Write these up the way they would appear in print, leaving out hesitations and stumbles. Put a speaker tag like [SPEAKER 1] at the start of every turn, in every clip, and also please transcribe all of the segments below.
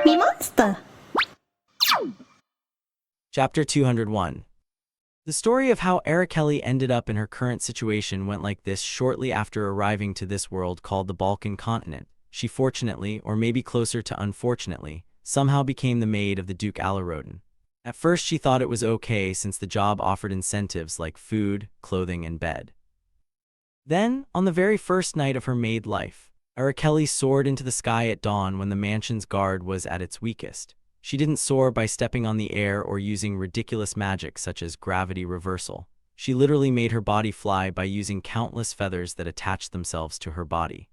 [SPEAKER 1] MeMonster.
[SPEAKER 2] Chapter 201. The story of how Araceli ended up in her current situation went like this. Shortly after arriving to this world called the Balkan continent, she fortunately, or maybe closer to unfortunately, somehow became the maid of the Duke Alarodin. At first she thought it was okay since the job offered incentives like food, clothing, and bed. Then, on the very first night of her maid life, Araceli soared into the sky at dawn when the mansion's guard was at its weakest. She didn't soar by stepping on the air or using ridiculous magic such as gravity reversal. She literally made her body fly by using countless feathers that attached themselves to her body.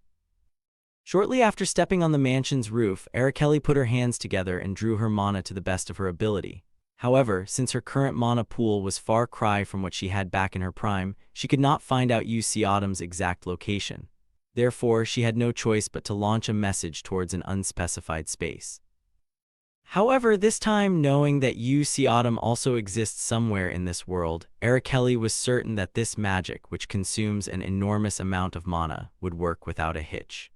[SPEAKER 2] Shortly after stepping on the mansion's roof, Araceli put her hands together and drew her mana to the best of her ability. However, since her current mana pool was far cry from what she had back in her prime, she could not find out Audiobooks' exact location. Therefore, she had no choice but to launch a message towards an unspecified space. However, this time, knowing that Audiobooks also exists somewhere in this world, Araceli was certain that this magic, which consumes an enormous amount of mana, would work without a hitch.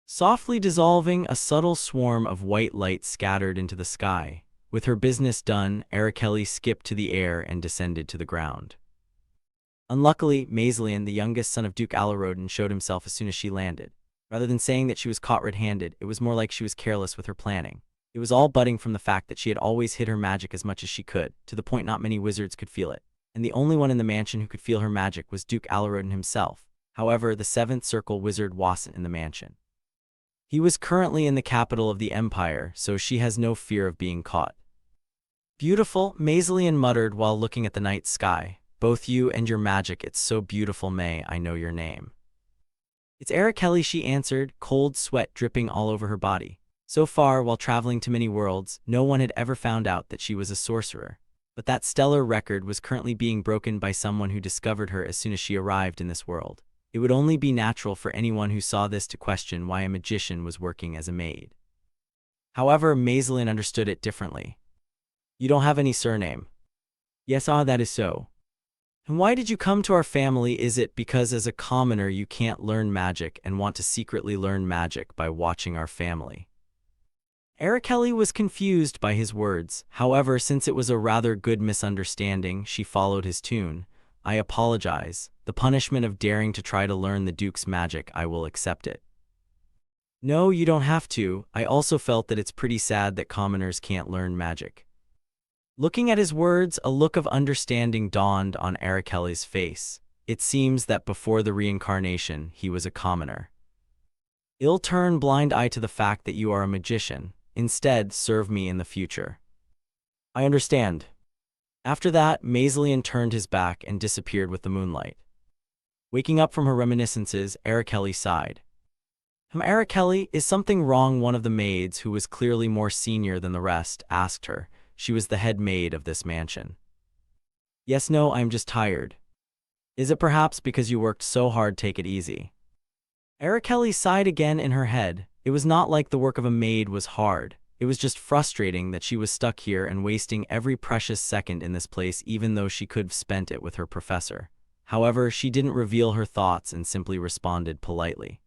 [SPEAKER 2] Softly dissolving, a subtle swarm of white light scattered into the sky. With her business done, Araceli skipped to the air and descended to the ground. Unluckily, Maislian, the youngest son of Duke Alarodin, showed himself as soon as she landed. Rather than saying that she was caught red-handed, it was more like she was careless with her planning. It was all budding from the fact that she had always hid her magic as much as she could, to the point not many wizards could feel it. And the only one in the mansion who could feel her magic was Duke Alarodin himself. However, the seventh circle wizard wasn't in the mansion. He was currently in the capital of the empire, so she has no fear of being caught. Beautiful, Maislian muttered while looking at the night sky. Both you and your magic, it's so beautiful. May I know your name? It's Araceli, she answered, cold sweat dripping all over her body. So far, while traveling to many worlds, no one had ever found out that she was a sorcerer. But that stellar record was currently being broken by someone who discovered her as soon as she arrived in this world. It would only be natural for anyone who saw this to question why a magician was working as a maid. However, Maislian understood it differently. You don't have any surname. Yes, that is so. And why did you come to our family? Is it because as a commoner you can't learn magic and want to secretly learn magic by watching our family? Araceli was confused by his words. However, since it was a rather good misunderstanding, she followed his tune. I apologize. The punishment of daring to try to learn the Duke's magic, I will accept it. No, you don't have to. I also felt that it's pretty sad that commoners can't learn magic. Looking at his words, a look of understanding dawned on Araceli's face. It seems that before the reincarnation, he was a commoner. I'll turn blind eye to the fact that you are a magician. Instead, serve me in the future. I understand. After that, Maislian turned his back and disappeared with the moonlight. Waking up from her reminiscences, Araceli sighed. Araceli, is something wrong? One of the maids, who was clearly more senior than the rest, asked her. She was the head maid of this mansion. Yes, no, I'm just tired. Is it perhaps because you worked so hard? Take it easy. Araceli sighed again in her head. It was not like the work of a maid was hard. It was just frustrating that she was stuck here and wasting every precious second in this place, even though she could have spent it with her professor. However, she didn't reveal her thoughts and simply responded politely.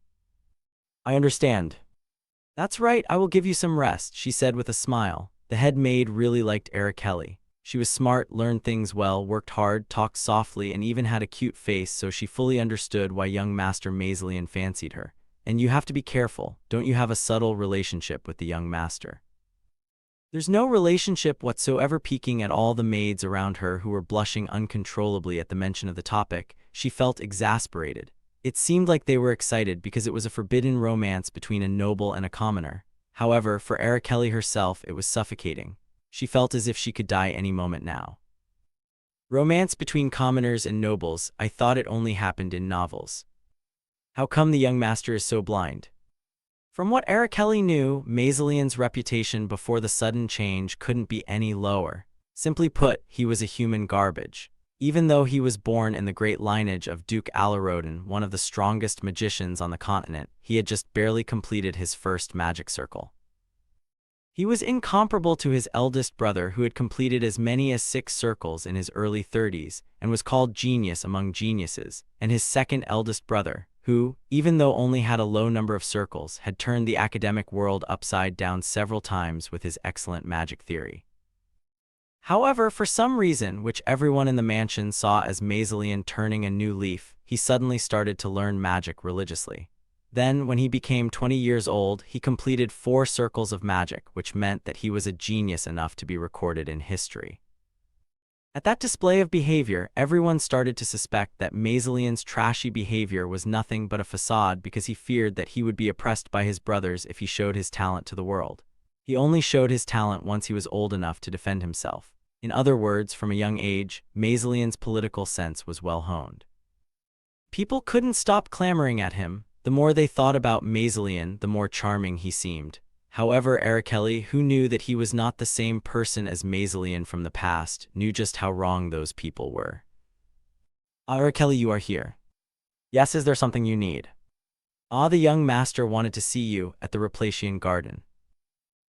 [SPEAKER 2] I understand. That's right, I will give you some rest, she said with a smile. The head maid really liked Araceli. She was smart, learned things well, worked hard, talked softly, and even had a cute face, so she fully understood why young Master Maislian fancied her. And you have to be careful. Don't you have a subtle relationship with the young master? There's no relationship whatsoever. Peeking at all the maids around her who were blushing uncontrollably at the mention of the topic, she felt exasperated. It seemed like they were excited because it was a forbidden romance between a noble and a commoner. However, for Araceli herself, it was suffocating. She felt as if she could die any moment now. Romance between commoners and nobles, I thought it only happened in novels. How come the young master is so blind? From what Araceli knew, Maislian's reputation before the sudden change couldn't be any lower. Simply put, he was a human garbage. Even though he was born in the great lineage of Duke Alarodin, one of the strongest magicians on the continent, he had just barely completed his first magic circle. He was incomparable to his eldest brother, who had completed as many as 6 circles in his early 30s and was called genius among geniuses, and his second eldest brother, who, even though only had a low number of circles, had turned the academic world upside down several times with his excellent magic theory. However, for some reason, which everyone in the mansion saw as Mazalian turning a new leaf, he suddenly started to learn magic religiously. Then, when he became 20 years old, he completed 4 circles of magic, which meant that he was a genius enough to be recorded in history. At that display of behavior, everyone started to suspect that Mazalian's trashy behavior was nothing but a facade because he feared that he would be oppressed by his brothers if he showed his talent to the world. He only showed his talent once he was old enough to defend himself. In other words, from a young age, Mazalian's political sense was well honed. People couldn't stop clamoring at him. The more they thought about Mazalian, the more charming he seemed. However, Arakeli, who knew that he was not the same person as Mazalian from the past, knew just how wrong those people were. Arakeli, you are here. Yes, is there something you need? The young master wanted to see you at the Replatian garden.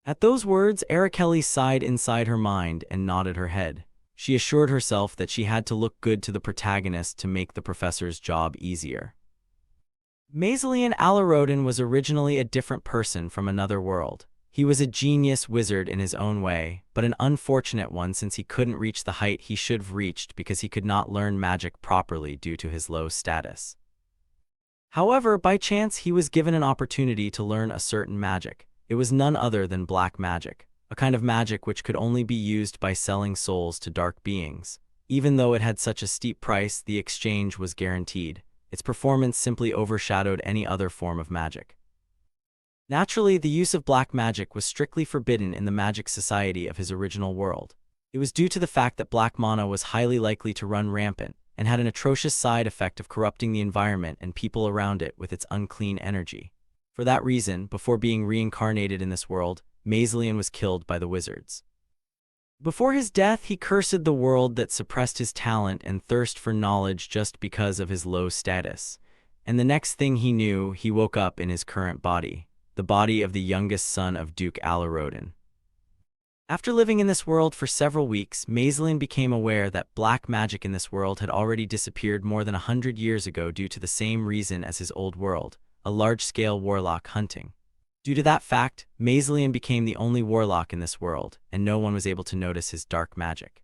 [SPEAKER 2] At those words, Arakeli sighed inside her mind and nodded her head. She assured herself that she had to look good to the protagonist to make the professor's job easier. Mazalian Alarodin was originally a different person from another world. He was a genius wizard in his own way, but an unfortunate one since he couldn't reach the height he should have reached because he could not learn magic properly due to his low status. However, by chance he was given an opportunity to learn a certain magic. It was none other than black magic, a kind of magic which could only be used by selling souls to dark beings. Even though it had such a steep price, the exchange was guaranteed. Its performance simply overshadowed any other form of magic. Naturally, the use of black magic was strictly forbidden in the magic society of his original world. It was due to the fact that black mana was highly likely to run rampant and had an atrocious side effect of corrupting the environment and people around it with its unclean energy. For that reason, before being reincarnated in this world, Mazalian was killed by the wizards. Before his death, he cursed the world that suppressed his talent and thirst for knowledge just because of his low status. And the next thing he knew, he woke up in his current body, the body of the youngest son of Duke Alarodin. After living in this world for several weeks, Mazalian became aware that black magic in this world had already disappeared more than 100 years ago due to the same reason as his old world, a large-scale warlock hunting. Due to that fact, Mazalian became the only warlock in this world, and no one was able to notice his dark magic.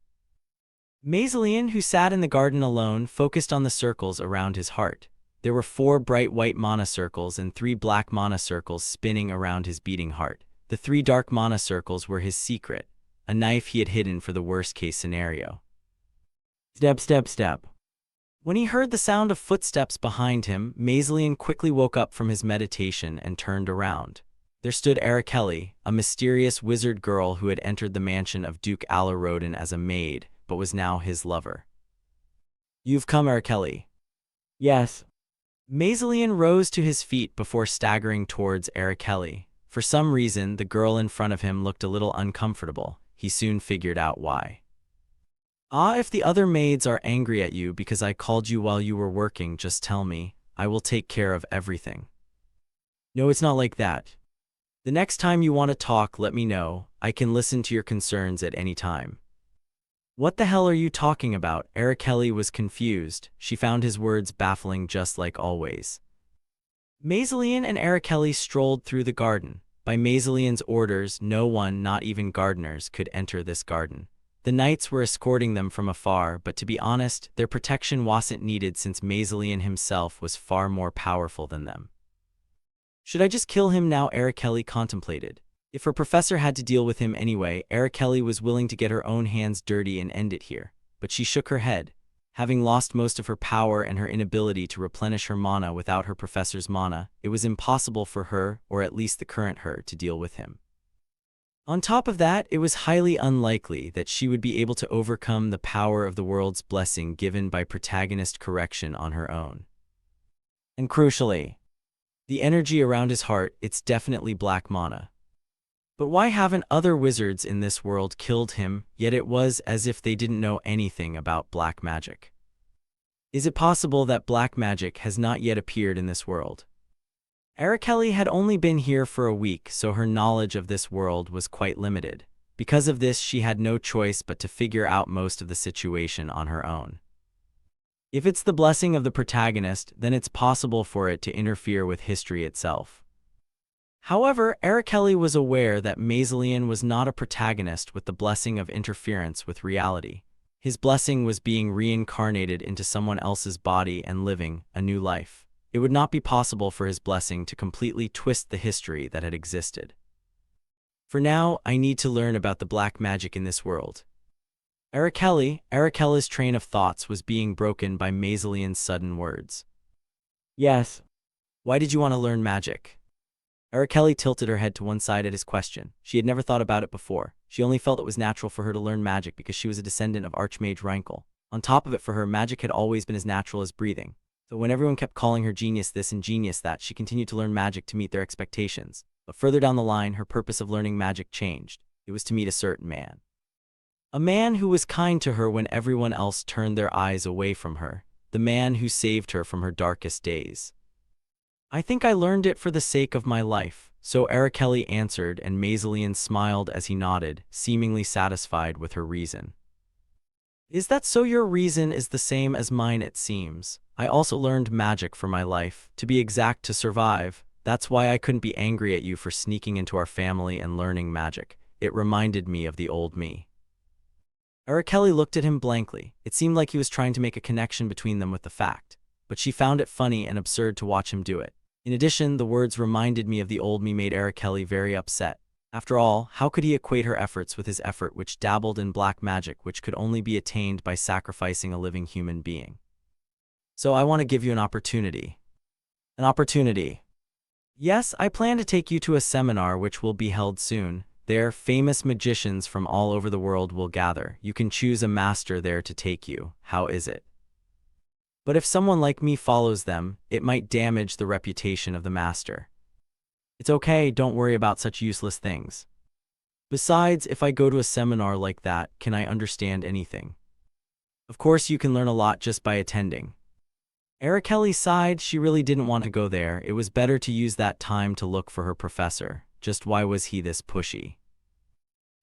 [SPEAKER 2] Mazalian, who sat in the garden alone, focused on the circles around his heart. There were 4 bright white mana circles and 3 black mana circles spinning around his beating heart. The 3 dark mana circles were his secret, a knife he had hidden for the worst-case scenario. Step, step, step. When he heard the sound of footsteps behind him, Mazalian quickly woke up from his meditation and turned around. There stood Arakeli, a mysterious wizard girl who had entered the mansion of Duke Alarodin as a maid, but was now his lover. You've come, Arakeli. Yes. Mazalian rose to his feet before staggering towards Arakeli. For some reason, the girl in front of him looked a little uncomfortable. He soon figured out why. If the other maids are angry at you because I called you while you were working, just tell me. I will take care of everything. No, it's not like that. The next time you want to talk, let me know. I can listen to your concerns at any time. What the hell are you talking about? Arakeli was confused. She found his words baffling just like always. Mazalian and Arakeli strolled through the garden. By Mazalian's orders, no one, not even gardeners, could enter this garden. The knights were escorting them from afar, but to be honest, their protection wasn't needed since Mazalian himself was far more powerful than them. Should I just kill him now? Arakeli contemplated. If her professor had to deal with him anyway, Arakeli was willing to get her own hands dirty and end it here. But she shook her head. Having lost most of her power and her inability to replenish her mana without her professor's mana, it was impossible for her, or at least the current her, to deal with him. On top of that, it was highly unlikely that she would be able to overcome the power of the world's blessing given by protagonist correction on her own. And crucially, the energy around his heart, it's definitely black mana. But why haven't other wizards in this world killed him, yet it was as if they didn't know anything about black magic? Is it possible that black magic has not yet appeared in this world? Arakeli had only been here for a week, so her knowledge of this world was quite limited. Because of this, she had no choice but to figure out most of the situation on her own. If it's the blessing of the protagonist, then it's possible for it to interfere with history itself. However, Arakeli was aware that Mazalian was not a protagonist with the blessing of interference with reality. His blessing was being reincarnated into someone else's body and living a new life. It would not be possible for his blessing to completely twist the history that had existed. For now, I need to learn about the black magic in this world. Arakeli's train of thoughts was being broken by Mazalian's sudden words. Yes. Why did you want to learn magic? Arakeli tilted her head to one side at his question. She had never thought about it before. She only felt it was natural for her to learn magic because she was a descendant of Archmage Reinkel. On top of it, for her, magic had always been as natural as breathing. So when everyone kept calling her genius this and genius that, she continued to learn magic to meet their expectations. But further down the line, her purpose of learning magic changed. It was to meet a certain man. A man who was kind to her when everyone else turned their eyes away from her. The man who saved her from her darkest days. I think I learned it for the sake of my life, so Arakeli answered, and Mazalian smiled as he nodded, seemingly satisfied with her reason. Is that so? Your reason is the same as mine, it seems. I also learned magic for my life, to be exact, to survive. That's why I couldn't be angry at you for sneaking into our family and learning magic. It reminded me of the old me. Arakeli looked at him blankly. It seemed like he was trying to make a connection between them with the fact, but she found it funny and absurd to watch him do it. In addition, the words "reminded me of the old me" made Arakeli very upset. After all, how could he equate her efforts with his effort, which dabbled in black magic, which could only be attained by sacrificing a living human being? So I want to give you an opportunity. An opportunity. Yes, I plan to take you to a seminar which will be held soon. There, famous magicians from all over the world will gather. You can choose a master there to take you. How is it? But if someone like me follows them, it might damage the reputation of the master. It's okay, don't worry about such useless things. Besides, if I go to a seminar like that, can I understand anything? Of course you can learn a lot just by attending. Arakeli sighed. She really didn't want to go there. It was better to use that time to look for her professor. Just why was he this pushy?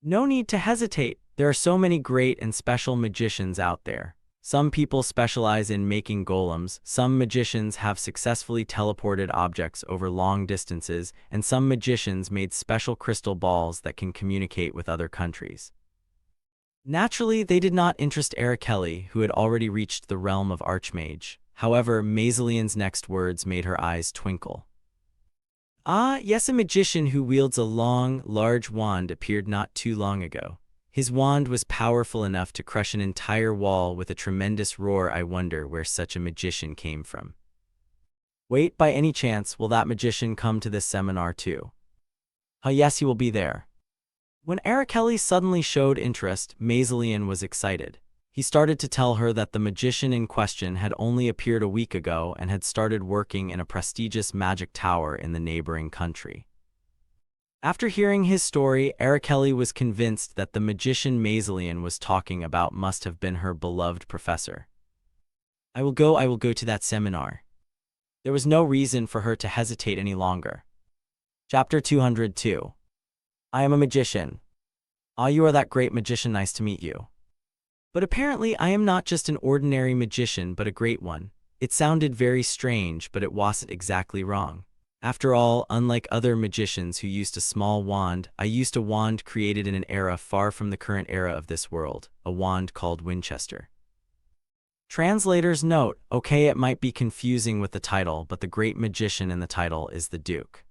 [SPEAKER 2] No need to hesitate. There are so many great and special magicians out there. Some people specialize in making golems, some magicians have successfully teleported objects over long distances, and some magicians made special crystal balls that can communicate with other countries. Naturally, they did not interest Arakeli, who had already reached the realm of Archmage. However, Mazalian's next words made her eyes twinkle. Ah, yes, a magician who wields a long, large wand appeared not too long ago. His wand was powerful enough to crush an entire wall with a tremendous roar. I wonder where such a magician came from. Wait, by any chance, will that magician come to this seminar too? Yes, he will be there. When Arakeli suddenly showed interest, Mazalian was excited. He started to tell her that the magician in question had only appeared a week ago and had started working in a prestigious magic tower in the neighboring country. After hearing his story, Arakeli was convinced that the magician Mazalian was talking about must have been her beloved professor. I will go to that seminar. There was no reason for her to hesitate any longer. Chapter 202. I am a magician. Ah, you are that great magician, nice to meet you. But apparently I am not just an ordinary magician but a great one. It sounded very strange, but it wasn't exactly wrong. After all, unlike other magicians who used a small wand, I used a wand created in an era far from the current era of this world, a wand called Winchester. Translator's note: okay, it might be confusing with the title, but the great magician in the title is the Duke.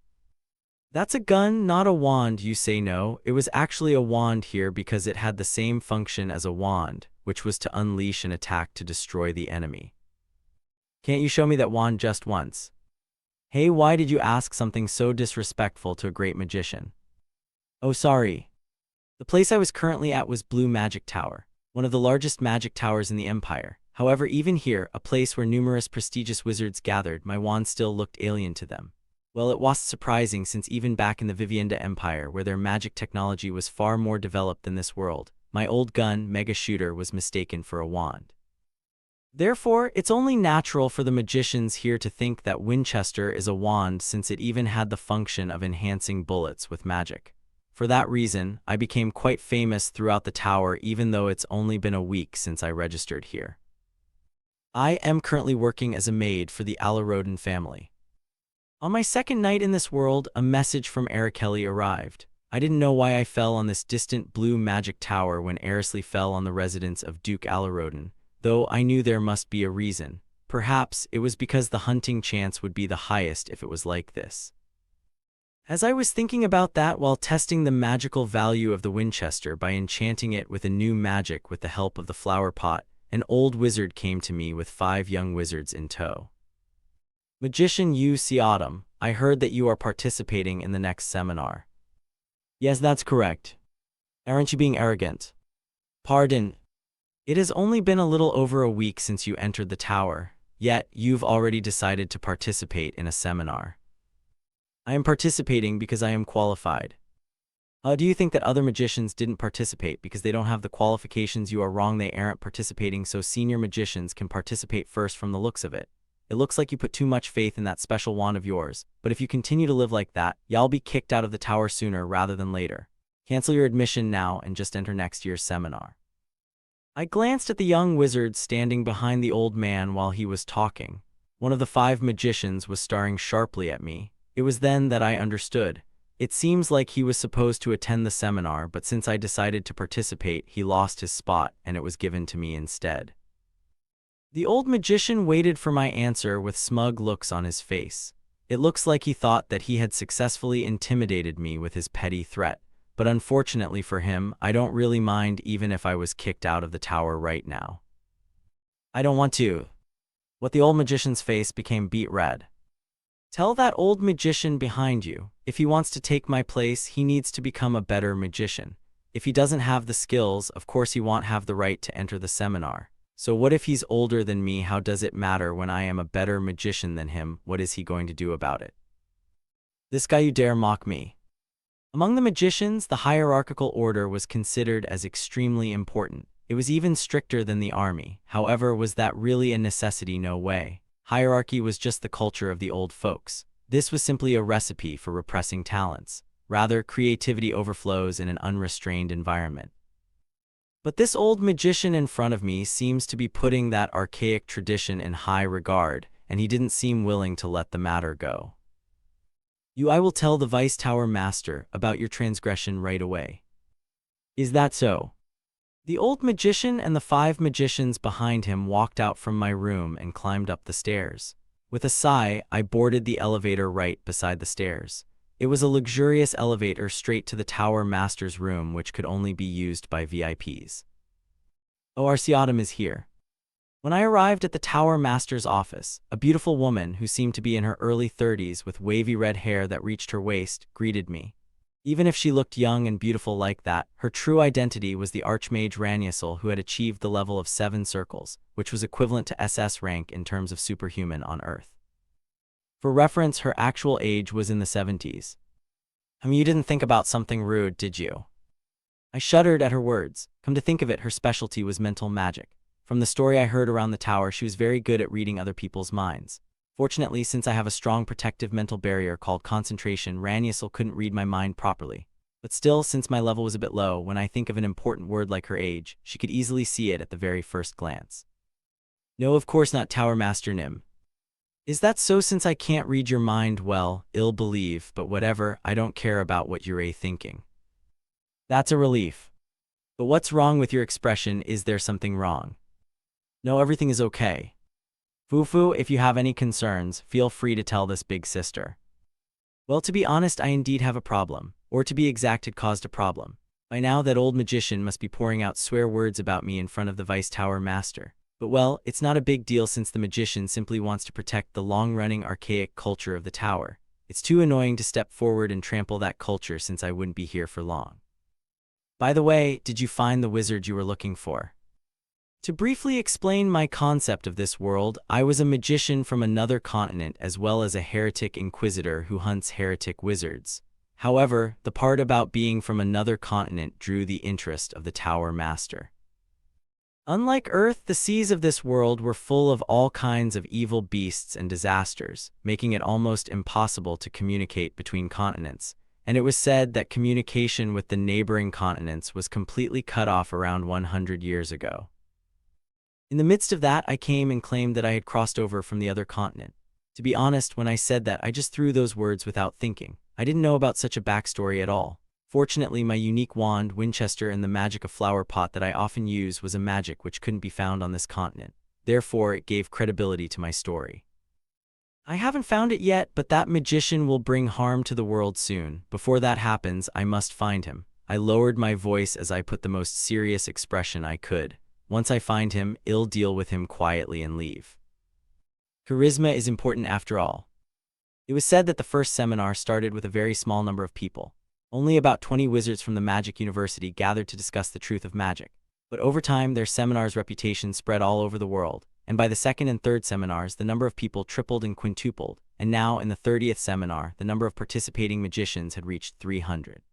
[SPEAKER 2] That's a gun, not a wand, you say. No, it was actually a wand here because it had the same function as a wand, which was to unleash an attack to destroy the enemy. Can't you show me that wand just once? Hey, why did you ask something so disrespectful to a great magician? Oh, sorry. The place I was currently at was Blue Magic Tower, one of the largest magic towers in the Empire. However, even here, a place where numerous prestigious wizards gathered, my wand still looked alien to them. Well, it wasn't surprising, since even back in the Vivienda Empire, where their magic technology was far more developed than this world, my old gun, Mega Shooter, was mistaken for a wand. Therefore, it's only natural for the magicians here to think that Winchester is a wand, since it even had the function of enhancing bullets with magic. For that reason, I became quite famous throughout the tower, even though it's only been a week since I registered here. I am currently working as a maid for the Alaroden family. On my second night in this world, a message from Araceli arrived. I didn't know why I fell on this distant blue magic tower when Araceli fell on the residence of Duke Alaroden, though I knew there must be a reason. Perhaps it was because the hunting chance would be the highest if it was like this. As I was thinking about that while testing the magical value of the Winchester by enchanting it with a new magic with the help of the flower pot, an old wizard came to me with 5 young wizards in tow. Magician Yu Autumn, I heard that you are participating in the next seminar. Yes, that's correct. Aren't you being arrogant? Pardon. It has only been a little over a week since you entered the tower, yet you've already decided to participate in a seminar. I am participating because I am qualified. Do you think that other magicians didn't participate because they don't have the qualifications? You are wrong. They aren't participating so senior magicians can participate first from the looks of it. It looks like you put too much faith in that special wand of yours, but if you continue to live like that, you'll be kicked out of the tower sooner rather than later. Cancel your admission now and just enter next year's seminar. I glanced at the young wizard standing behind the old man while he was talking. One of the 5 magicians was staring sharply at me. It was then that I understood. It seems like he was supposed to attend the seminar, but since I decided to participate, he lost his spot and it was given to me instead. The old magician waited for my answer with smug looks on his face. It looks like he thought that he had successfully intimidated me with his petty threat, but unfortunately for him, I don't really mind even if I was kicked out of the tower right now. I don't want to. What the old magician's face became beet red. Tell that old magician behind you, if he wants to take my place, he needs to become a better magician. If he doesn't have the skills, of course he won't have the right to enter the seminar. So what if he's older than me? How does it matter when I am a better magician than him? What is he going to do about it? This guy, you dare mock me. Among the magicians, the hierarchical order was considered as extremely important. It was even stricter than the army. However, was that really a necessity? No way. Hierarchy was just the culture of the old folks. This was simply a recipe for repressing talents. Rather, creativity overflows in an unrestrained environment. But this old magician in front of me seems to be putting that archaic tradition in high regard, and he didn't seem willing to let the matter go. I will tell the Vice Tower Master about your transgression right away. Is that so? The old magician and the 5 magicians behind him walked out from my room and climbed up the stairs. With a sigh, I boarded the elevator right beside the stairs. It was a luxurious elevator straight to the Tower Master's room, which could only be used by VIPs. ORC Autumn is here. When I arrived at the Tower Master's office, a beautiful woman who seemed to be in her early 30s with wavy red hair that reached her waist greeted me. Even if she looked young and beautiful like that, her true identity was the Archmage Raniusel, who had achieved the level of 7 circles, which was equivalent to SS rank in terms of superhuman on Earth. For reference, her actual age was in the 70s. You didn't think about something rude, did you? I shuddered at her words. Come to think of it, her specialty was mental magic. From the story I heard around the tower, she was very good at reading other people's minds. Fortunately, since I have a strong protective mental barrier called concentration, Raniusel couldn't read my mind properly. But still, since my level was a bit low, when I think of an important word like her age, she could easily see it at the very first glance. No, of course not, Tower Master Nim. Is that so? Since I can't read your mind, well, ill believe, but whatever, I don't care about what you're thinking. That's a relief. But what's wrong with your expression? Is there something wrong? No, everything is okay. Fufu, if you have any concerns, feel free to tell this big sister. Well, to be honest, I indeed have a problem. Or to be exact, it caused a problem. By now, that old magician must be pouring out swear words about me in front of the Vice Tower Master. But well, it's not a big deal since the magician simply wants to protect the long-running archaic culture of the tower. It's too annoying to step forward and trample that culture since I wouldn't be here for long. By the way, did you find the wizard you were looking for? To briefly explain my concept of this world, I was a magician from another continent as well as a heretic inquisitor who hunts heretic wizards. However, the part about being from another continent drew the interest of the Tower Master. Unlike Earth, the seas of this world were full of all kinds of evil beasts and disasters, making it almost impossible to communicate between continents, and it was said that communication with the neighboring continents was completely cut off around 100 years ago. In the midst of that, I came and claimed that I had crossed over from the other continent. To be honest, when I said that, I just threw those words without thinking. I didn't know about such a backstory at all. Fortunately, my unique wand, Winchester, and the magic of flower pot that I often use was a magic which couldn't be found on this continent. Therefore, it gave credibility to my story. I haven't found it yet, but that magician will bring harm to the world soon. Before that happens, I must find him. I lowered my voice as I put the most serious expression I could. Once I find him, I'll deal with him quietly and leave. Charisma is important after all. It was said that the first seminar started with a very small number of people. Only about 20 wizards from the Magic University gathered to discuss the truth of magic. But over time, their seminar's reputation spread all over the world, and by the second and third seminars, the number of people tripled and quintupled, and now in the 30th seminar, the number of participating magicians had reached 300.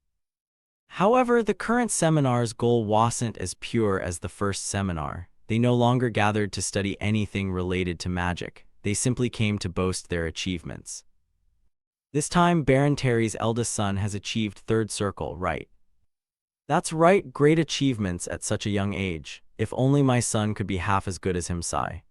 [SPEAKER 2] However, the current seminar's goal wasn't as pure as the first seminar. They no longer gathered to study anything related to magic. They simply came to boast their achievements. This time, Baron Terry's eldest son has achieved third circle, right? That's right, great achievements at such a young age. If only my son could be half as good as him, sigh.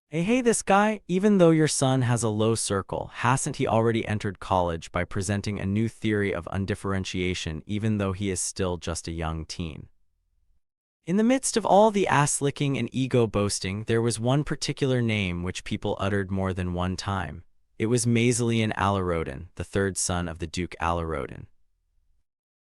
[SPEAKER 2] Hey, this guy, even though your son has a low circle, hasn't he already entered college by presenting a new theory of undifferentiation even though he is still just a young teen? In the midst of all the ass-licking and ego-boasting, there was one particular name which people uttered more than one time. It was Maiselian Alarodin, the third son of the Duke Alarodin.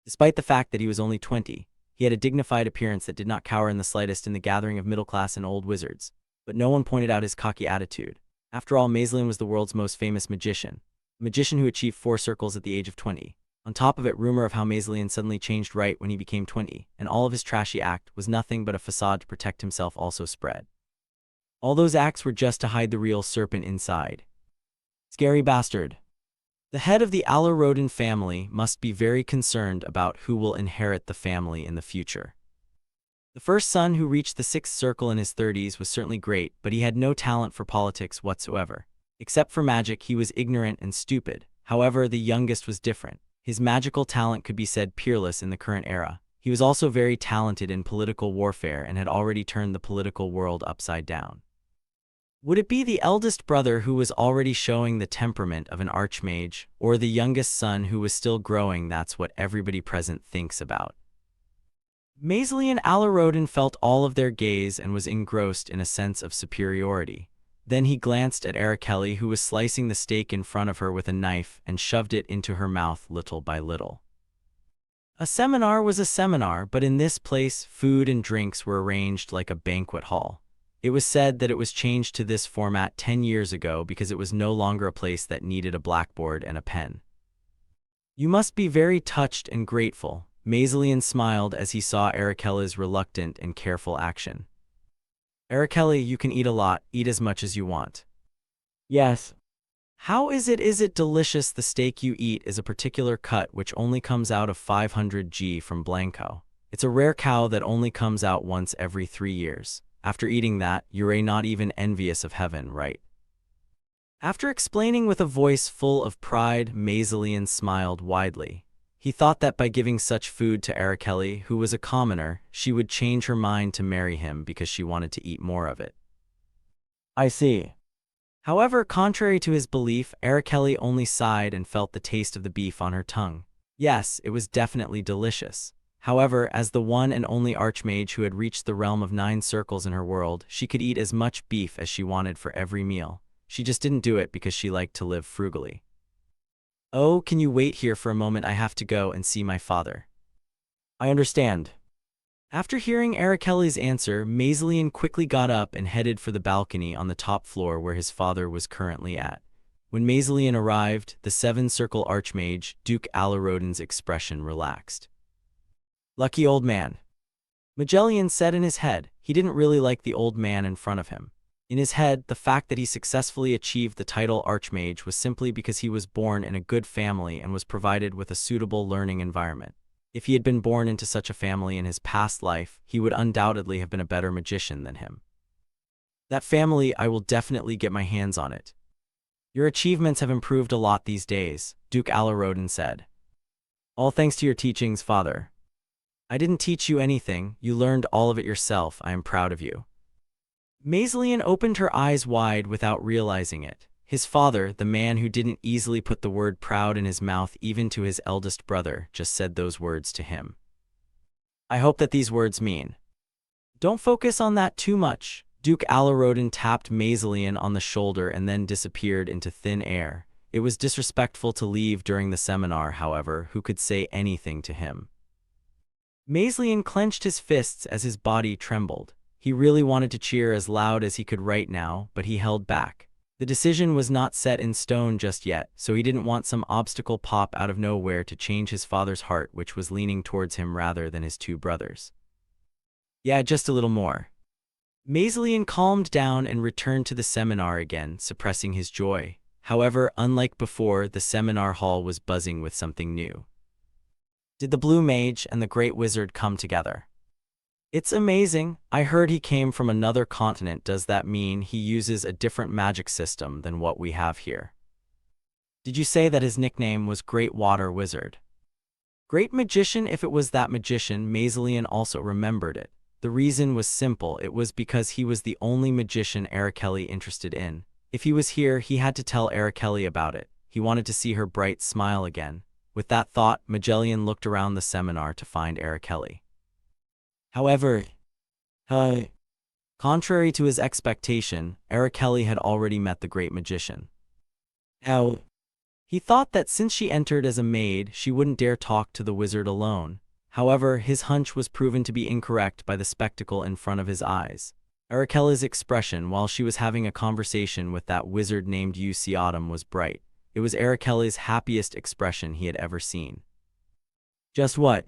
[SPEAKER 2] Despite the fact that he was only 20, he had a dignified appearance that did not cower in the slightest in the gathering of middle-class and old wizards. But no one pointed out his cocky attitude. After all, Maiselian was the world's most famous magician, a magician who achieved 4 circles at the age of 20. On top of it, rumor of how Maiselian suddenly changed right when he became 20, and all of his trashy act was nothing but a facade to protect himself also spread. All those acts were just to hide the real serpent inside. Scary bastard. The head of the Alarodin family must be very concerned about who will inherit the family in the future. The first son, who reached the 6th circle in his 30s, was certainly great, but he had no talent for politics whatsoever. Except for magic, he was ignorant and stupid. However, the youngest was different. His magical talent could be said peerless in the current era. He was also very talented in political warfare and had already turned the political world upside down. Would it be the eldest brother who was already showing the temperament of an archmage, or the youngest son who was still growing? That's what everybody present thinks about. Maiselian Alarodin felt all of their gaze and was engrossed in a sense of superiority. Then he glanced at Araceli, who was slicing the steak in front of her with a knife, and shoved it into her mouth little by little. A seminar was a seminar, but in this place, food and drinks were arranged like a banquet hall. It was said that it was changed to this format 10 years ago because it was no longer a place that needed a blackboard and a pen. You must be very touched and grateful. Maiselian smiled as he saw Araceli's reluctant and careful action. Araceli, you can eat a lot, eat as much as you want. Yes. How is it delicious? The steak you eat is a particular cut which only comes out of 500 G from Blanco. It's a rare cow that only comes out once every 3 years. After eating that, you're not even envious of heaven, right? After explaining with a voice full of pride, Maiselian smiled widely. He thought that by giving such food to Araceli, who was a commoner, she would change her mind to marry him because she wanted to eat more of it. I see. However, contrary to his belief, Araceli only sighed and felt the taste of the beef on her tongue. Yes, it was definitely delicious. However, as the one and only archmage who had reached the realm of 9 circles in her world, she could eat as much beef as she wanted for every meal. She just didn't do it because she liked to live frugally. Oh, can you wait here for a moment? I have to go and see my father. I understand. After hearing Araceli's answer, Maiselian quickly got up and headed for the balcony on the top floor where his father was currently at. When Maiselian arrived, the 7-circle archmage, Duke Alarodin's expression relaxed. Lucky old man. Magellan said in his head. He didn't really like the old man in front of him. In his head, the fact that he successfully achieved the title Archmage was simply because he was born in a good family and was provided with a suitable learning environment. If he had been born into such a family in his past life, he would undoubtedly have been a better magician than him. That family, I will definitely get my hands on it. Your achievements have improved a lot these days, Duke Alarodin said. All thanks to your teachings, father. I didn't teach you anything, you learned all of it yourself. I am proud of you. Maiselian opened her eyes wide without realizing it. His father, the man who didn't easily put the word proud in his mouth even to his eldest brother, just said those words to him. I hope that these words mean. Don't focus on that too much. Duke Alarodin tapped Maiselian on the shoulder and then disappeared into thin air. It was disrespectful to leave during the seminar, however, who could say anything to him. Maiselian clenched his fists as his body trembled. He really wanted to cheer as loud as he could right now, but he held back. The decision was not set in stone just yet, so he didn't want some obstacle pop out of nowhere to change his father's heart, which was leaning towards him rather than his two brothers. Yeah, just a little more. Maiselian calmed down and returned to the seminar again, suppressing his joy. However, unlike before, the seminar hall was buzzing with something new. Did the Blue Mage and the Great Wizard come together? It's amazing. I heard he came from another continent. Does that mean he uses a different magic system than what we have here? Did you say that his nickname was Great Water Wizard? Great Magician? If it was that magician, Maiselian also remembered it. The reason was simple. It was because he was the only magician Araceli interested in. If he was here, he had to tell Araceli about it. He wanted to see her bright smile again. With that thought, Magellan looked around the seminar to find Araceli. However, contrary to his expectation, Araceli had already met the great magician. He thought that since she entered as a maid, she wouldn't dare talk to the wizard alone. However, his hunch was proven to be incorrect by the spectacle in front of his eyes. Araceli's expression while she was having a conversation with that wizard named Audium was bright. It was Araceli's happiest expression he had ever seen. Just what?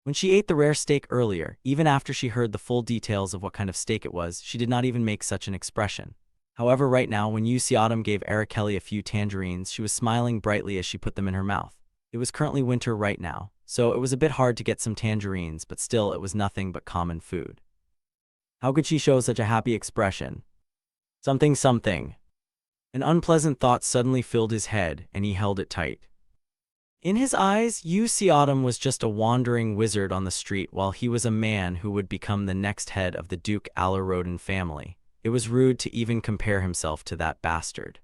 [SPEAKER 2] When she ate the rare steak earlier, even after she heard the full details of what kind of steak it was, she did not even make such an expression. However, right now, when Audium gave Araceli a few tangerines, she was smiling brightly as she put them in her mouth. It was currently winter right now, so it was a bit hard to get some tangerines, but still it was nothing but common food. How could she show such a happy expression? Something. An unpleasant thought suddenly filled his head, and he held it tight. In his eyes, Audium was just a wandering wizard on the street while he was a man who would become the next head of the Duke Alarodin family. It was rude to even compare himself to that bastard.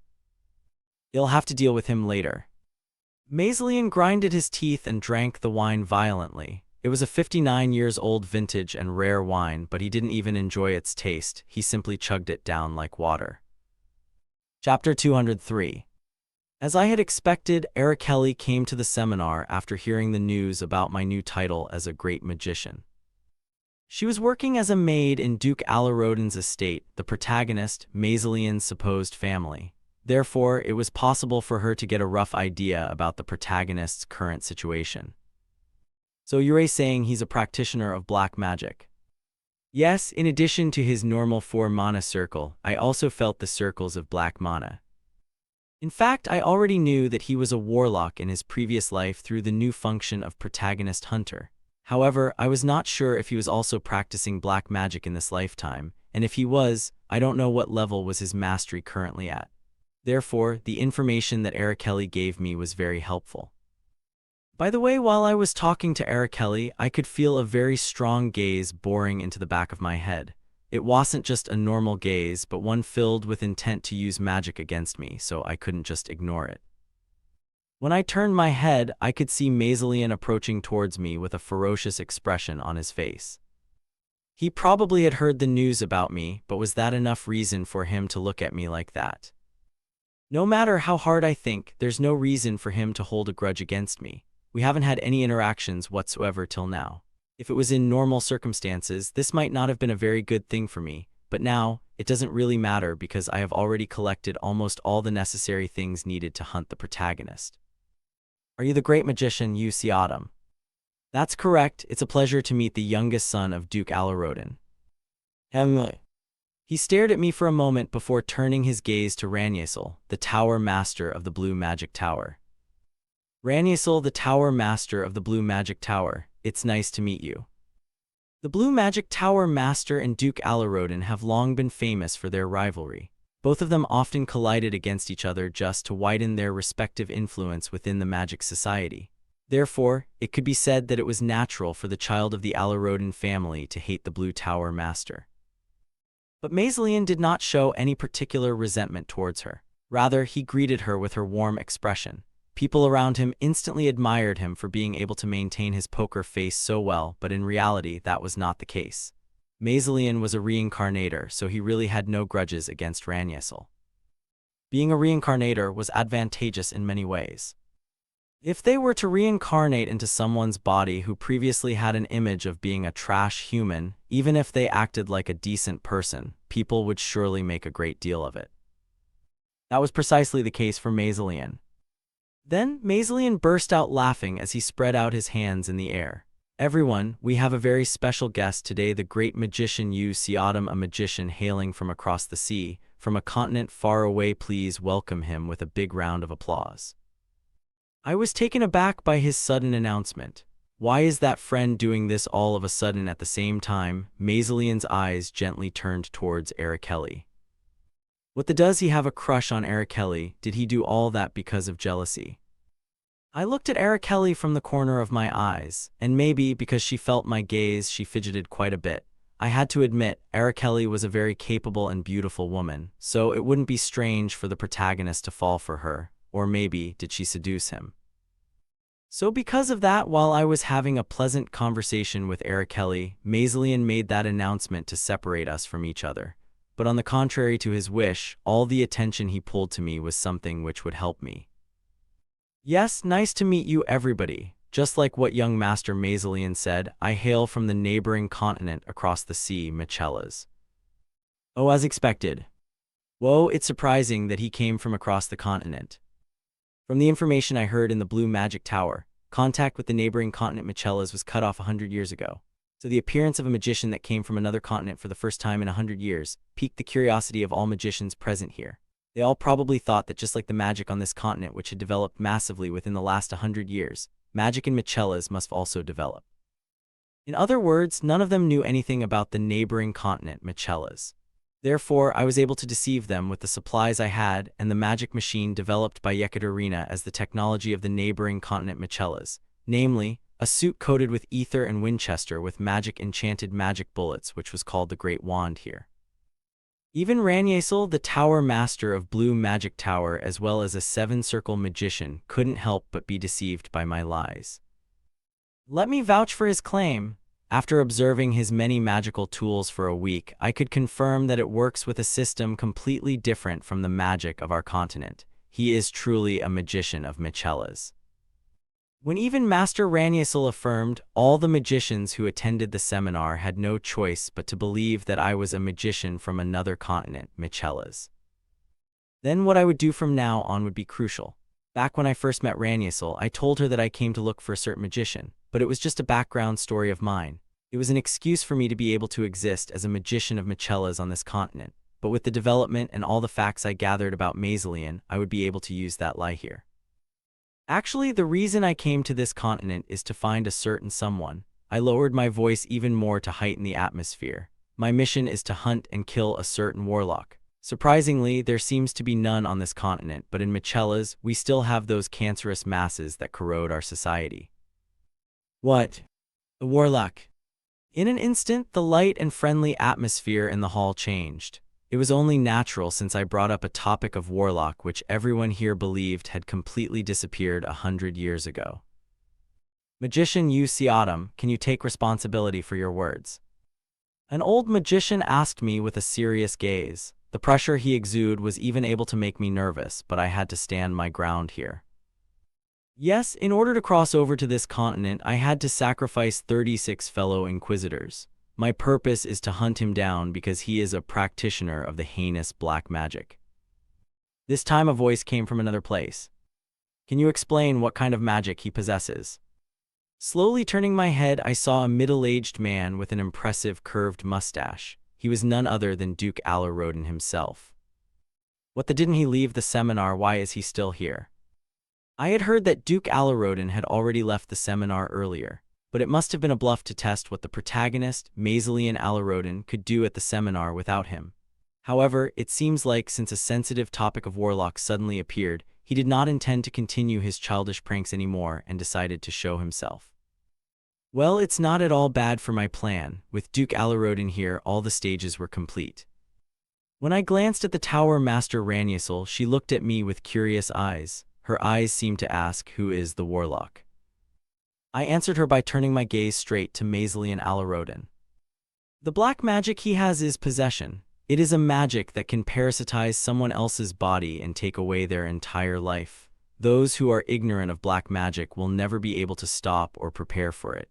[SPEAKER 2] You'll have to deal with him later. Maiselian grinded his teeth and drank the wine violently. It was a 59-years-old vintage and rare wine, but he didn't even enjoy its taste. He simply chugged it down like water. Chapter 203. As I had expected, Araceli came to the seminar after hearing the news about my new title as a great magician. She was working as a maid in Duke Alarodin's estate, the protagonist, Maiselian's supposed family. Therefore, it was possible for her to get a rough idea about the protagonist's current situation. So you're saying he's a practitioner of black magic? Yes, in addition to his normal 4-mana circle, I also felt the circles of black mana. In fact, I already knew that he was a warlock in his previous life through the new function of Protagonist Hunter. However, I was not sure if he was also practicing black magic in this lifetime, and if he was, I don't know what level was his mastery currently at. Therefore, the information that Araceli gave me was very helpful. By the way, while I was talking to Araceli, I could feel a very strong gaze boring into the back of my head. It wasn't just a normal gaze, but one filled with intent to use magic against me, so I couldn't just ignore it. When I turned my head, I could see Maiselian approaching towards me with a ferocious expression on his face. He probably had heard the news about me, but was that enough reason for him to look at me like that? No matter how hard I think, there's no reason for him to hold a grudge against me. We haven't had any interactions whatsoever till now. If it was in normal circumstances, this might not have been a very good thing for me, but now, it doesn't really matter because I have already collected almost all the necessary things needed to hunt the protagonist. Are you the great magician Audium? That's correct. It's a pleasure to meet the youngest son of Duke Alarodin. He stared at me for a moment before turning his gaze to Raniesel, the Tower Master of the Blue Magic Tower. Raniesel, the Tower Master of the Blue Magic Tower, it's nice to meet you. The Blue Magic Tower Master and Duke Alarodin have long been famous for their rivalry. Both of them often collided against each other just to widen their respective influence within the magic society. Therefore, it could be said that it was natural for the child of the Alarodin family to hate the Blue Tower Master. But Maiselian did not show any particular resentment towards her. Rather, he greeted her with her warm expression. People around him instantly admired him for being able to maintain his poker face so well, but in reality, that was not the case. Maiselian was a reincarnator, so he really had no grudges against Ranyesel. Being a reincarnator was advantageous in many ways. If they were to reincarnate into someone's body who previously had an image of being a trash human, even if they acted like a decent person, people would surely make a great deal of it. That was precisely the case for Maiselian. Then, Maiselian burst out laughing as he spread out his hands in the air. Everyone, we have a very special guest today, the great magician Yu Xiaodam, a magician hailing from across the sea, from a continent far away. Please welcome him with a big round of applause. I was taken aback by his sudden announcement. Why is that friend doing this all of a sudden at the same time? Maiselian's eyes gently turned towards Arakeli. What the does he have a crush on Arakeli? Did he do all that because of jealousy? I looked at Arakeli from the corner of my eyes, and maybe because she felt my gaze she fidgeted quite a bit. I had to admit, Arakeli was a very capable and beautiful woman, so it wouldn't be strange for the protagonist to fall for her, or maybe did she seduce him? So because of that, while I was having a pleasant conversation with Arakeli, Maiselian made that announcement to separate us from each other. But on the contrary to his wish, all the attention he pulled to me was something which would help me. Yes, nice to meet you everybody. Just like what young Master Maiselian said, I hail from the neighboring continent across the sea, Michelas. Oh, as expected. Whoa, it's surprising that he came from across the continent. From the information I heard in the Blue Magic Tower, contact with the neighboring continent Michelas was cut off 100 years ago. So the appearance of a magician that came from another continent for the first time in 100 years piqued the curiosity of all magicians present here. They all probably thought that just like the magic on this continent, which had developed massively within the last 100 years, magic in Michelas must also develop. In other words, none of them knew anything about the neighboring continent Michelas. Therefore, I was able to deceive them with the supplies I had and the magic machine developed by Yekaterina as the technology of the neighboring continent Michelas, namely, a suit coated with ether and Winchester with enchanted magic bullets, which was called the Great Wand here. Even Ranyesel, the tower master of Blue Magic Tower as well as a seven-circle magician, couldn't help but be deceived by my lies. Let me vouch for his claim. After observing his many magical tools for a week, I could confirm that it works with a system completely different from the magic of our continent. He is truly a magician of Michelas. When even Master Ranyesel affirmed, all the magicians who attended the seminar had no choice but to believe that I was a magician from another continent, Michelas. Then what I would do from now on would be crucial. Back when I first met Ranyesel, I told her that I came to look for a certain magician, but it was just a background story of mine. It was an excuse for me to be able to exist as a magician of Michelas on this continent, but with the development and all the facts I gathered about Maiselian, I would be able to use that lie here. Actually, the reason I came to this continent is to find a certain someone. I lowered my voice even more to heighten the atmosphere. My mission is to hunt and kill a certain warlock. Surprisingly, there seems to be none on this continent, but in Michelas, we still have those cancerous masses that corrode our society. What? A warlock? In an instant, the light and friendly atmosphere in the hall changed. It was only natural since I brought up a topic of warlock which everyone here believed had completely disappeared 100 years ago. Magician Yu Xiaodam, can you take responsibility for your words? An old magician asked me with a serious gaze. The pressure he exuded was even able to make me nervous, but I had to stand my ground here. Yes, in order to cross over to this continent, I had to sacrifice 36 fellow inquisitors. My purpose is to hunt him down because he is a practitioner of the heinous black magic. This time a voice came from another place. Can you explain what kind of magic he possesses? Slowly turning my head, I saw a middle-aged man with an impressive curved mustache. He was none other than Duke Alarodin himself. What the didn't he leave the seminar? Why is he still here? I had heard that Duke Alarodin had already left the seminar earlier, but it must have been a bluff to test what the protagonist, Maiselian Alarodin, could do at the seminar without him. However, it seems like since a sensitive topic of warlocks suddenly appeared, he did not intend to continue his childish pranks anymore and decided to show himself. Well, it's not at all bad for my plan. With Duke Alarodin here, all the stages were complete. When I glanced at the Tower Master Raniusel, she looked at me with curious eyes. Her eyes seemed to ask, "Who is the warlock?" I answered her by turning my gaze straight to Maiselian Alarodin. "The black magic he has is possession. It is a magic that can parasitize someone else's body and take away their entire life. Those who are ignorant of black magic will never be able to stop or prepare for it."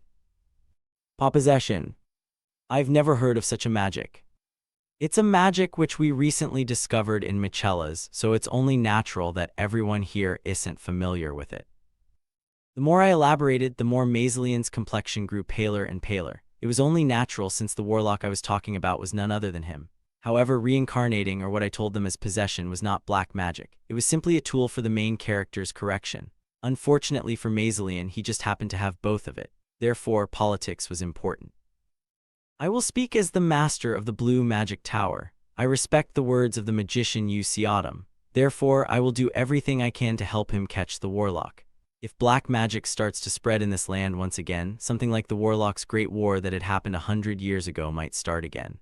[SPEAKER 2] Possession. I've never heard of such a magic. It's a magic which we recently discovered in Michelas, so it's only natural that everyone here isn't familiar with it. The more I elaborated, the more Maiselian's complexion grew paler and paler. It was only natural since the warlock I was talking about was none other than him. However, reincarnating, or what I told them as possession, was not black magic. It was simply a tool for the main character's correction. Unfortunately for Maiselian, he just happened to have both of it. Therefore, politics was important. "I will speak as the master of the Blue Magic Tower. I respect the words of the magician Usiadam. Therefore, I will do everything I can to help him catch the warlock. If black magic starts to spread in this land once again, something like the warlock's great war that had happened 100 years ago might start again."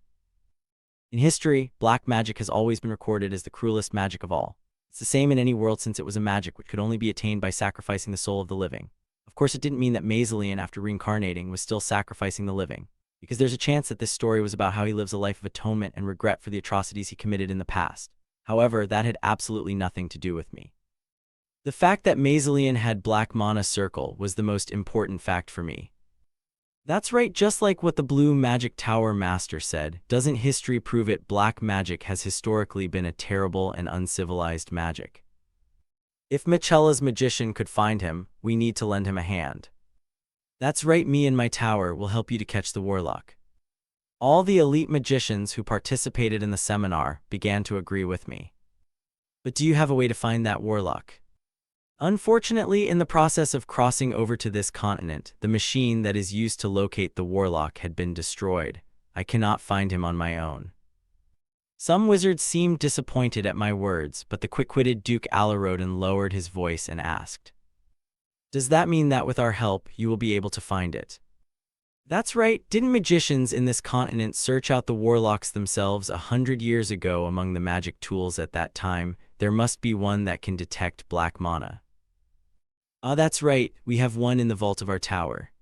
[SPEAKER 2] In history, black magic has always been recorded as the cruelest magic of all. It's the same in any world since it was a magic which could only be attained by sacrificing the soul of the living. Of course, it didn't mean that Maiselian, after reincarnating, was still sacrificing the living, because there's a chance that this story was about how he lives a life of atonement and regret for the atrocities he committed in the past. However, that had absolutely nothing to do with me. The fact that Maiselian had black mana circle was the most important fact for me. That's right, just like what the Blue Magic Tower Master said. Doesn't history prove it? Black magic has historically been a terrible and uncivilized magic. If Michela's magician could find him, we need to lend him a hand. That's right, me and my tower will help you to catch the warlock. All the elite magicians who participated in the seminar began to agree with me. But do you have a way to find that warlock? Unfortunately, in the process of crossing over to this continent, the machine that is used to locate the warlock had been destroyed. I cannot find him on my own. Some wizards seemed disappointed at my words, but the quick-witted Duke Alarodin lowered his voice and asked, "Does that mean that with our help, you will be able to find it?" That's right, didn't magicians in this continent search out the warlocks themselves 100 years ago among the magic tools at that time? There must be one that can detect black mana. That's right, we have one in the vault of our tower.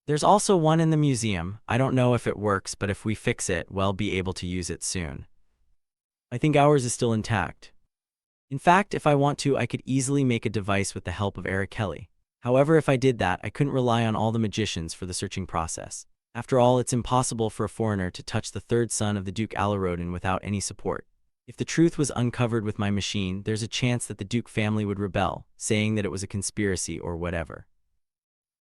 [SPEAKER 2] There's also one in the museum. I don't know if it works, but if we fix it, we'll be able to use it soon. I think ours is still intact. In fact, if I want to, I could easily make a device with the help of Araceli. However, if I did that, I couldn't rely on all the magicians for the searching process. After all, it's impossible for a foreigner to touch the third son of the Duke Alarodin without any support. If the truth was uncovered with my machine, there's a chance that the Duke family would rebel, saying that it was a conspiracy or whatever.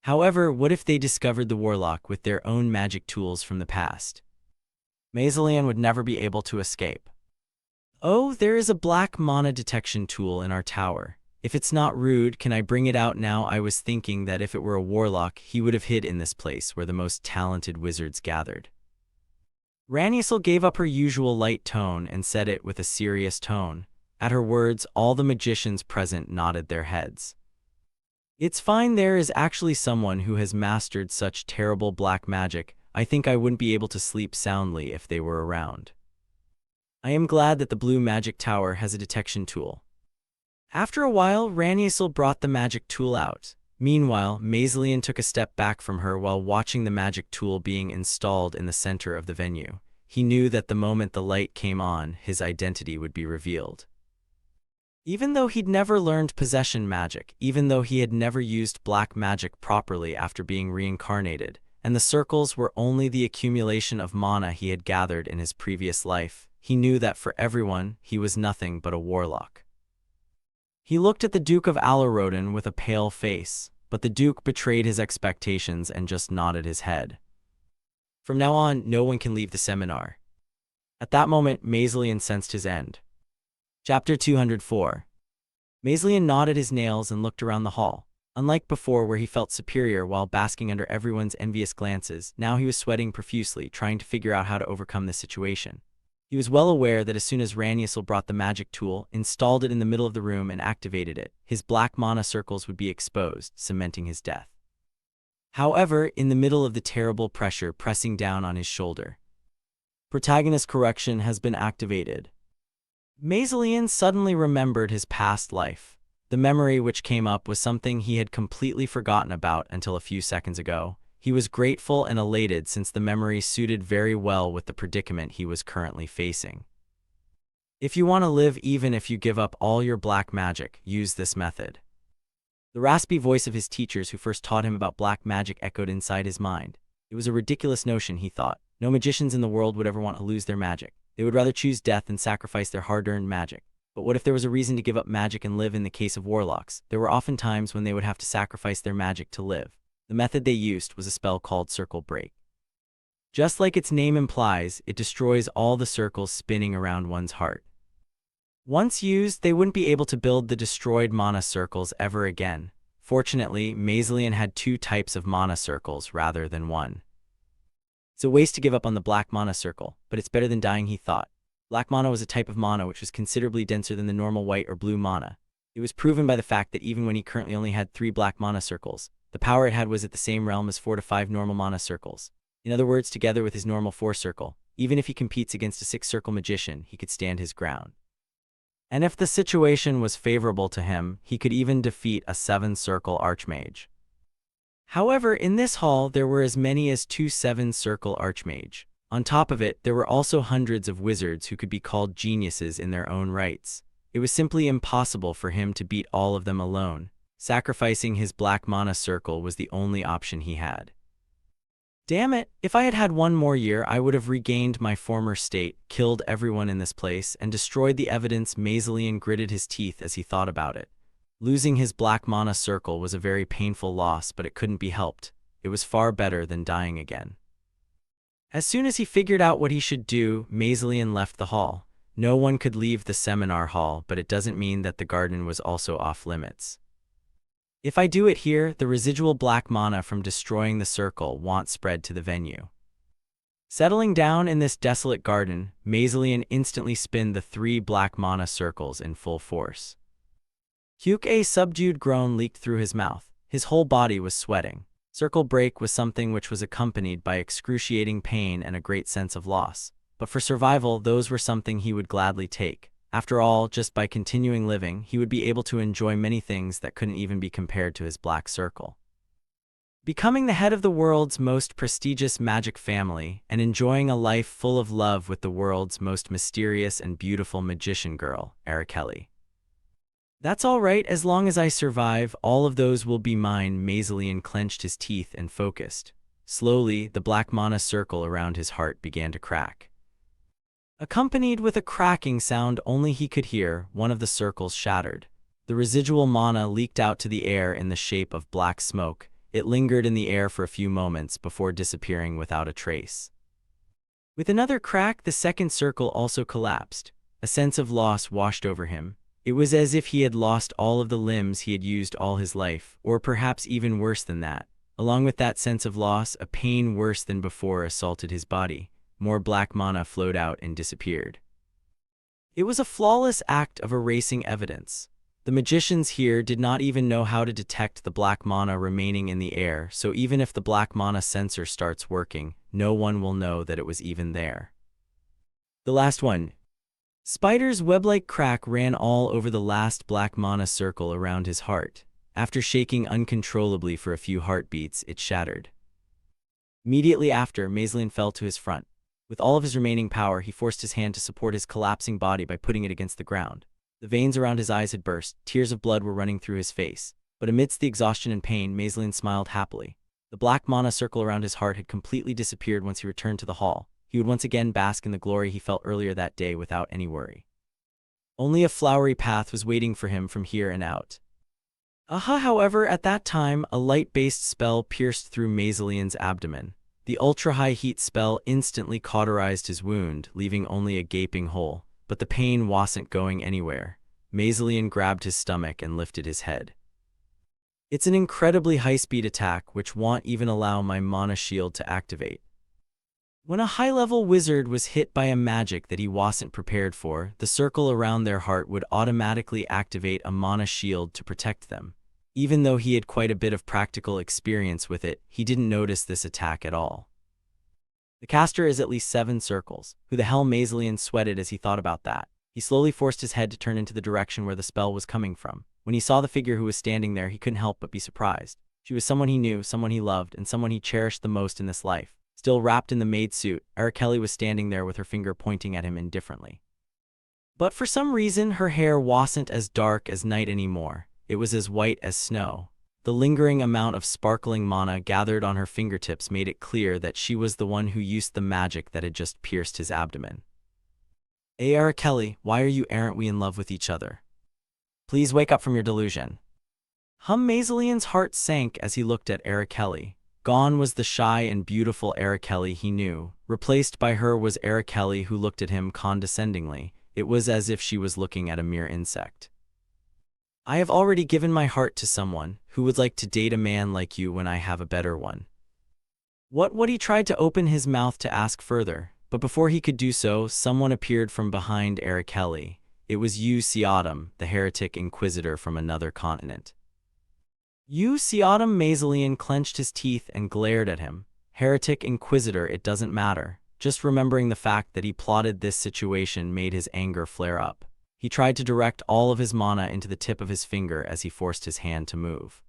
[SPEAKER 2] However, what if they discovered the warlock with their own magic tools from the past? Maiselian would never be able to escape. Oh, there is a black mana detection tool in our tower. If it's not rude, can I bring it out now? I was thinking that if it were a warlock, he would have hid in this place where the most talented wizards gathered. Raniusel gave up her usual light tone and said it with a serious tone. At her words, all the magicians present nodded their heads. It's fine, there is actually someone who has mastered such terrible black magic. I think I wouldn't be able to sleep soundly if they were around. I am glad that the Blue Magic Tower has a detection tool. After a while, Raniusel brought the magic tool out. Meanwhile, Maiselian took a step back from her while watching the magic tool being installed in the center of the venue. He knew that the moment the light came on, his identity would be revealed. Even though he'd never learned possession magic, even though he had never used black magic properly after being reincarnated, and the circles were only the accumulation of mana he had gathered in his previous life, he knew that for everyone, he was nothing but a warlock. He looked at the Duke of Alarodin with a pale face, but the Duke betrayed his expectations and just nodded his head. From now on, no one can leave the seminar. At that moment, Maiselian sensed his end. Chapter 204. Maiselian gnawed at his nails and looked around the hall. Unlike before where he felt superior while basking under everyone's envious glances, now he was sweating profusely, trying to figure out how to overcome this situation. He was well aware that as soon as Raniusel brought the magic tool, installed it in the middle of the room and activated it, his black mana circles would be exposed, cementing his death. However, in the middle of the terrible pressure pressing down on his shoulder, Protagonist correction has been activated. Maiselian suddenly remembered his past life. The memory which came up was something he had completely forgotten about until a few seconds ago. He was grateful and elated since the memory suited very well with the predicament he was currently facing. If you want to live even if you give up all your black magic, use this method. The raspy voice of his teachers who first taught him about black magic echoed inside his mind. It was a ridiculous notion, he thought. No magicians in the world would ever want to lose their magic. They would rather choose death than sacrifice their hard-earned magic. But what if there was a reason to give up magic and live? In the case of warlocks, there were often times when they would have to sacrifice their magic to live. The method they used was a spell called Circle Break. Just like its name implies, it destroys all the circles spinning around one's heart. Once used, they wouldn't be able to build the destroyed mana circles ever again. Fortunately, Maiselian had 2 types of mana circles rather than 1. It's a waste to give up on the black mana circle, but it's better than dying, he thought. Black mana was a type of mana which was considerably denser than the normal white or blue mana. It was proven by the fact that even when he currently only had 3 black mana circles, the power it had was at the same realm as 4 to 5 normal mana circles. In other words, together with his normal 4 circle, even if he competes against a 6 circle magician, he could stand his ground. And if the situation was favorable to him, he could even defeat a 7 circle archmage. However, in this hall, there were as many as 2 7 circle archmage. On top of it, there were also hundreds of wizards who could be called geniuses in their own rights. It was simply impossible for him to beat all of them alone. Sacrificing his black mana circle was the only option he had. Damn it, if I had had 1 more year, I would have regained my former state, killed everyone in this place, and destroyed the evidence. Maiselian gritted his teeth as he thought about it. Losing his black mana circle was a very painful loss, but it couldn't be helped. It was far better than dying again. As soon as he figured out what he should do, Maiselian left the hall. No one could leave the seminar hall, but it doesn't mean that the garden was also off limits. If I do it here, the residual black mana from destroying the circle won't spread to the venue. Settling down in this desolate garden, Maiselian instantly spinned the 3 black mana circles in full force. A subdued groan leaked through his mouth. His whole body was sweating. Circle break was something which was accompanied by excruciating pain and a great sense of loss. But for survival, those were something he would gladly take. After all, just by continuing living, he would be able to enjoy many things that couldn't even be compared to his black circle. Becoming the head of the world's most prestigious magic family and enjoying a life full of love with the world's most mysterious and beautiful magician girl, Araceli. That's all right, as long as I survive, all of those will be mine. Maiselian clenched his teeth and focused. Slowly, the black mana circle around his heart began to crack. Accompanied with a cracking sound only he could hear, one of the circles shattered. The residual mana leaked out to the air in the shape of black smoke. It lingered in the air for a few moments before disappearing without a trace. With another crack, the second circle also collapsed. A sense of loss washed over him. It was as if he had lost all of the limbs he had used all his life, or perhaps even worse than that. Along with that sense of loss, a pain worse than before assaulted his body. More black mana flowed out and disappeared. It was a flawless act of erasing evidence. The magicians here did not even know how to detect the black mana remaining in the air, so even if the black mana sensor starts working, no one will know that it was even there. The last one. Spider's web-like crack ran all over the last black mana circle around his heart. After shaking uncontrollably for a few heartbeats, it shattered. Immediately after, Maiselian fell to his front. With all of his remaining power, he forced his hand to support his collapsing body by putting it against the ground. The veins around his eyes had burst, tears of blood were running through his face. But amidst the exhaustion and pain, Maiselian smiled happily. The black mana circle around his heart had completely disappeared once he returned to the hall. He would once again bask in the glory he felt earlier that day without any worry. Only a flowery path was waiting for him from here and out. However, at that time, a light-based spell pierced through Maiselian's abdomen. The ultra-high heat spell instantly cauterized his wound, leaving only a gaping hole. But the pain wasn't going anywhere. Maiselian grabbed his stomach and lifted his head. It's an incredibly high-speed attack which won't even allow my mana shield to activate. When a high-level wizard was hit by a magic that he wasn't prepared for, the circle around their heart would automatically activate a mana shield to protect them. Even though he had quite a bit of practical experience with it, he didn't notice this attack at all. The caster is at least 7 circles. Who the hell? Mazelian sweated as he thought about that. He slowly forced his head to turn into the direction where the spell was coming from. When he saw the figure who was standing there, he couldn't help but be surprised. She was someone he knew, someone he loved, and someone he cherished the most in this life. Still wrapped in the maid suit, Arakeli was standing there with her finger pointing at him indifferently. But for some reason, her hair wasn't as dark as night anymore. It was as white as snow. The lingering amount of sparkling mana gathered on her fingertips made it clear that she was the one who used the magic that had just pierced his abdomen. "Hey Arakeli, why aren't we in love with each other? Please wake up from your delusion." Mazelian's heart sank as he looked at Arakeli. Gone was the shy and beautiful Arakeli he knew. Replaced by her was Arakeli who looked at him condescendingly. It was as if she was looking at a mere insect. "I have already given my heart to someone who would like to date a man like you when I have a better one." What he tried to open his mouth to ask further, but before he could do so, someone appeared from behind Arakeli. It was Yu Seodam, the heretic inquisitor from another continent. Yu Seodam Mazelian clenched his teeth and glared at him. Heretic inquisitor, it doesn't matter. Just remembering the fact that he plotted this situation made his anger flare up. He tried to direct all of his mana into the tip of his finger as he forced his hand to move.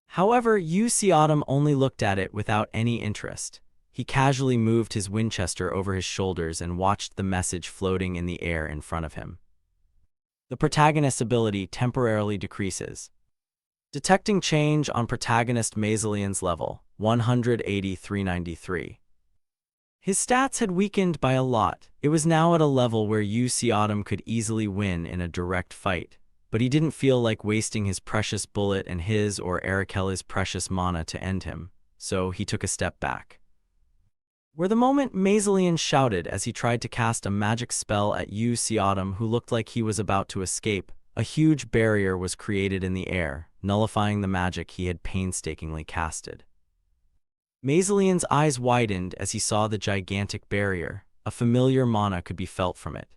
[SPEAKER 2] However, Yu Seodam only looked at it without any interest. He casually moved his Winchester over his shoulders and watched the message floating in the air in front of him. The protagonist's ability temporarily decreases. Detecting change on protagonist Mazelian's level, 18393. His stats had weakened by a lot. It was now at a level where Yu Seodam could easily win in a direct fight, but he didn't feel like wasting his precious bullet and his or Arakeli's precious mana to end him, so he took a step back. Were the moment Mazelian shouted as he tried to cast a magic spell at Yu Seodam, who looked like he was about to escape. A huge barrier was created in the air, nullifying the magic he had painstakingly casted. Mazelian's eyes widened as he saw the gigantic barrier. A familiar mana could be felt from it.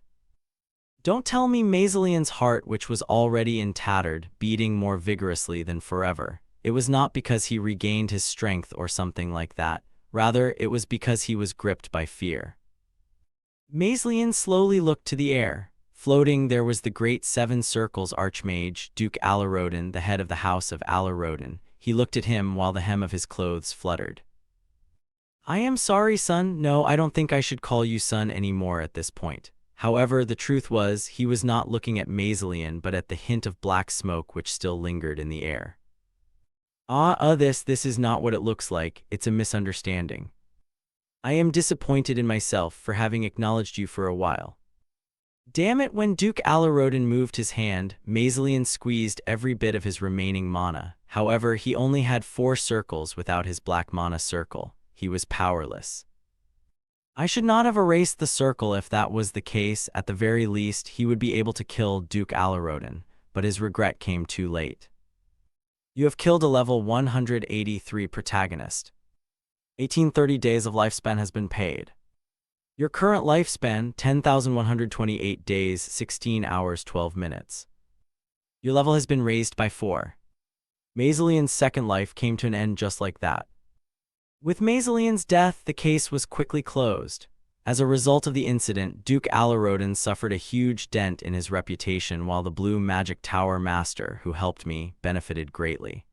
[SPEAKER 2] Don't tell me Mazelian's heart, which was already in tattered, beating more vigorously than forever. It was not because he regained his strength or something like that. Rather, it was because he was gripped by fear. Mazelian slowly looked to the air. Floating there was the great Seven Circles Archmage, Duke Alarodin, the head of the House of Alarodin. He looked at him while the hem of his clothes fluttered. "I am sorry, son. No, I don't think I should call you son anymore at this point." However, the truth was, he was not looking at Mazelian but at the hint of black smoke which still lingered in the air. This is not what it looks like. It's a misunderstanding. I am disappointed in myself for having acknowledged you for a while. Damn it, when Duke Alarodin moved his hand, Mazelian squeezed every bit of his remaining mana. However, he only had 4 circles without his black mana circle. He was powerless. I should not have erased the circle. If that was the case, at the very least, he would be able to kill Duke Alarodin, but his regret came too late. You have killed a level 183 protagonist. 1830 days of lifespan has been paid. Your current lifespan, 10,128 days, 16 hours, 12 minutes. Your level has been raised by 4. Mazelian's second life came to an end just like that. With Mazelian's death, the case was quickly closed. As a result of the incident, Duke Alarodin suffered a huge dent in his reputation, while the Blue Magic Tower Master, who helped me, benefited greatly.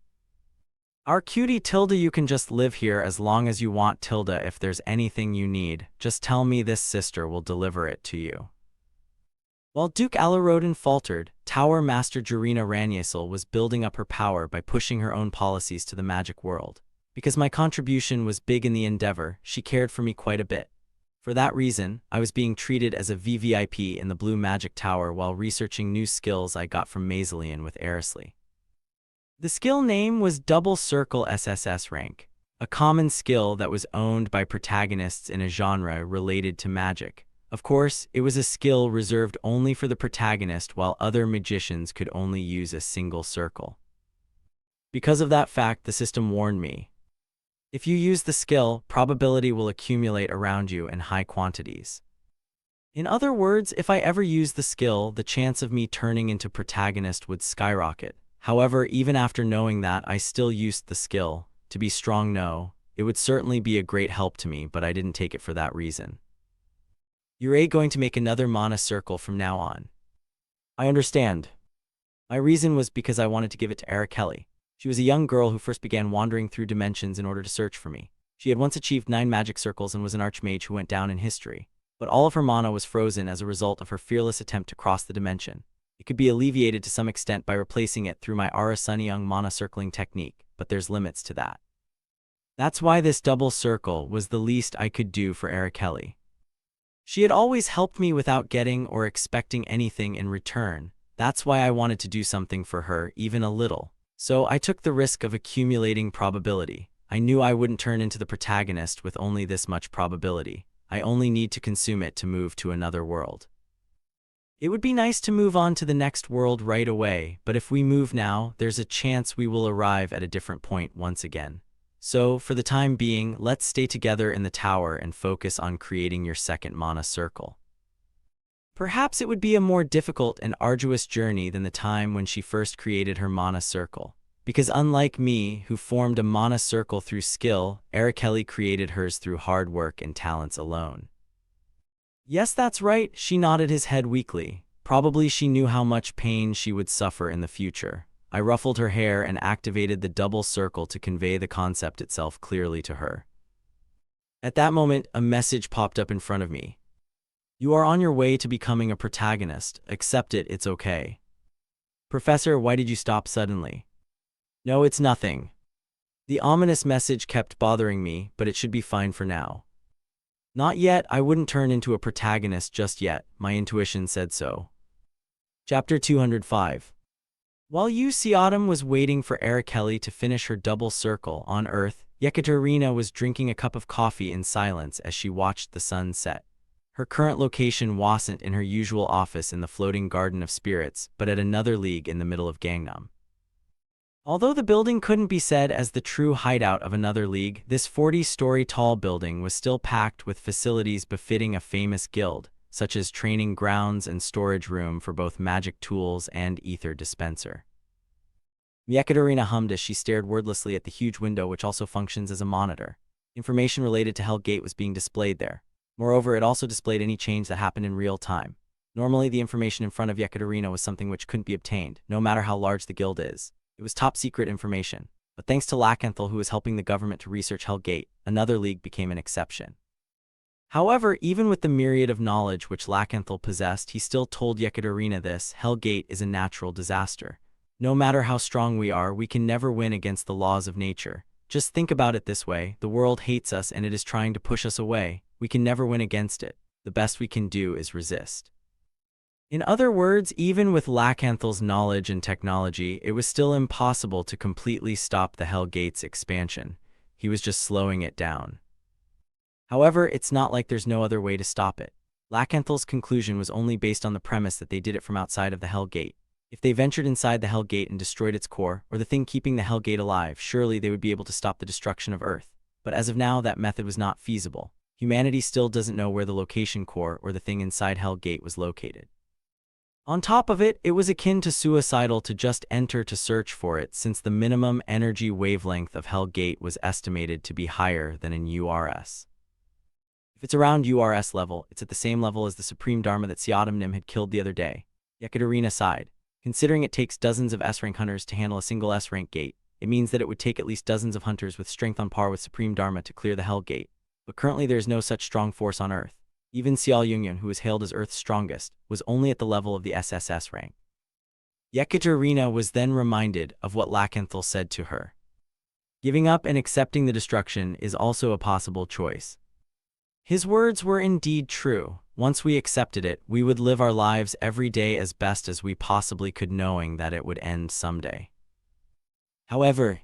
[SPEAKER 2] Our cutie Tilda, you can just live here as long as you want, Tilda. If there's anything you need, just tell me. This sister will deliver it to you. While Duke Alarodin faltered, Tower Master Jarina Ranyesel was building up her power by pushing her own policies to the magic world. Because my contribution was big in the endeavor, she cared for me quite a bit. For that reason, I was being treated as a VVIP in the Blue Magic Tower while researching new skills I got from Mazelian with Arisley. The skill name was Double Circle SSS rank, a common skill that was owned by protagonists in a genre related to magic. Of course, it was a skill reserved only for the protagonist, while other magicians could only use a single circle. Because of that fact, the system warned me. If you use the skill, probability will accumulate around you in high quantities. In other words, if I ever used the skill, the chance of me turning into protagonist would skyrocket. However, even after knowing that, I still used the skill. To be strong, no. It would certainly be a great help to me, but I didn't take it for that reason. You're going to make another mana circle from now on. I understand. My reason was because I wanted to give it to Araceli. She was a young girl who first began wandering through dimensions in order to search for me. She had once achieved 9 magic circles and was an archmage who went down in history. But all of her mana was frozen as a result of her fearless attempt to cross the dimension. It could be alleviated to some extent by replacing it through my Ara Sunnyung mana circling technique, but there's limits to that. That's why this double circle was the least I could do for Araceli. She had always helped me without getting or expecting anything in return. That's why I wanted to do something for her, even a little. So I took the risk of accumulating probability. I knew I wouldn't turn into the protagonist with only this much probability. I only need to consume it to move to another world. It would be nice to move on to the next world right away, but if we move now, there's a chance we will arrive at a different point once again. So, for the time being, let's stay together in the tower and focus on creating your second mana circle. Perhaps it would be a more difficult and arduous journey than the time when she first created her mana circle. Because unlike me, who formed a mana circle through skill, Araceli created hers through hard work and talents alone. Yes, that's right, she nodded his head weakly. Probably she knew how much pain she would suffer in the future. I ruffled her hair and activated the double circle to convey the concept itself clearly to her. At that moment, a message popped up in front of me. You are on your way to becoming a protagonist. Accept it, it's okay. Professor, why did you stop suddenly? No, it's nothing. The ominous message kept bothering me, but it should be fine for now. Not yet, I wouldn't turn into a protagonist just yet, my intuition said so. Chapter 205. While Autumn was waiting for Araceli to finish her double circle on Earth, Yekaterina was drinking a cup of coffee in silence as she watched the sun set. Her current location wasn't in her usual office in the floating Garden of Spirits, but at another league in the middle of Gangnam. Although the building couldn't be said as the true hideout of another league, this 40-story tall building was still packed with facilities befitting a famous guild, such as training grounds and storage room for both magic tools and ether dispenser. Yekaterina hummed as she stared wordlessly at the huge window, which also functions as a monitor. Information related to Hell Gate was being displayed there. Moreover, it also displayed any change that happened in real time. Normally, the information in front of Yekaterina was something which couldn't be obtained, no matter how large the guild is. It was top-secret information, but thanks to Lackenthal, who was helping the government to research Hell Gate, another league became an exception. However, even with the myriad of knowledge which Lackenthal possessed, he still told Yekaterina this: Hell Gate is a natural disaster. No matter how strong we are, we can never win against the laws of nature. Just think about it this way: the world hates us and it is trying to push us away. We can never win against it. The best we can do is resist. In other words, even with Lackanthal's knowledge and technology, it was still impossible to completely stop the Hell Gate's expansion. He was just slowing it down. However, it's not like there's no other way to stop it. Lackanthal's conclusion was only based on the premise that they did it from outside of the Hell Gate. If they ventured inside the Hell Gate and destroyed its core, or the thing keeping the Hell Gate alive, surely they would be able to stop the destruction of Earth. But as of now, that method was not feasible. Humanity still doesn't know where the location core or the thing inside Hell Gate was located. On top of it, it was akin to suicidal to just enter to search for it, since the minimum energy wavelength of Hell Gate was estimated to be higher than in URS. If it's around URS level, it's at the same level as the Supreme Dharma that Siadam Nim had killed the other day. Yekaterina sighed. Considering it takes dozens of S-rank hunters to handle a single S-rank gate, it means that it would take at least dozens of hunters with strength on par with Supreme Dharma to clear the Hell Gate. But currently there is no such strong force on Earth. Even Xiao Yungyun, who is hailed as Earth's strongest, was only at the level of the SSS rank. Yekaterina was then reminded of what Lackenthal said to her. Giving up and accepting the destruction is also a possible choice. His words were indeed true. Once we accepted it, we would live our lives every day as best as we possibly could, knowing that it would end someday. However,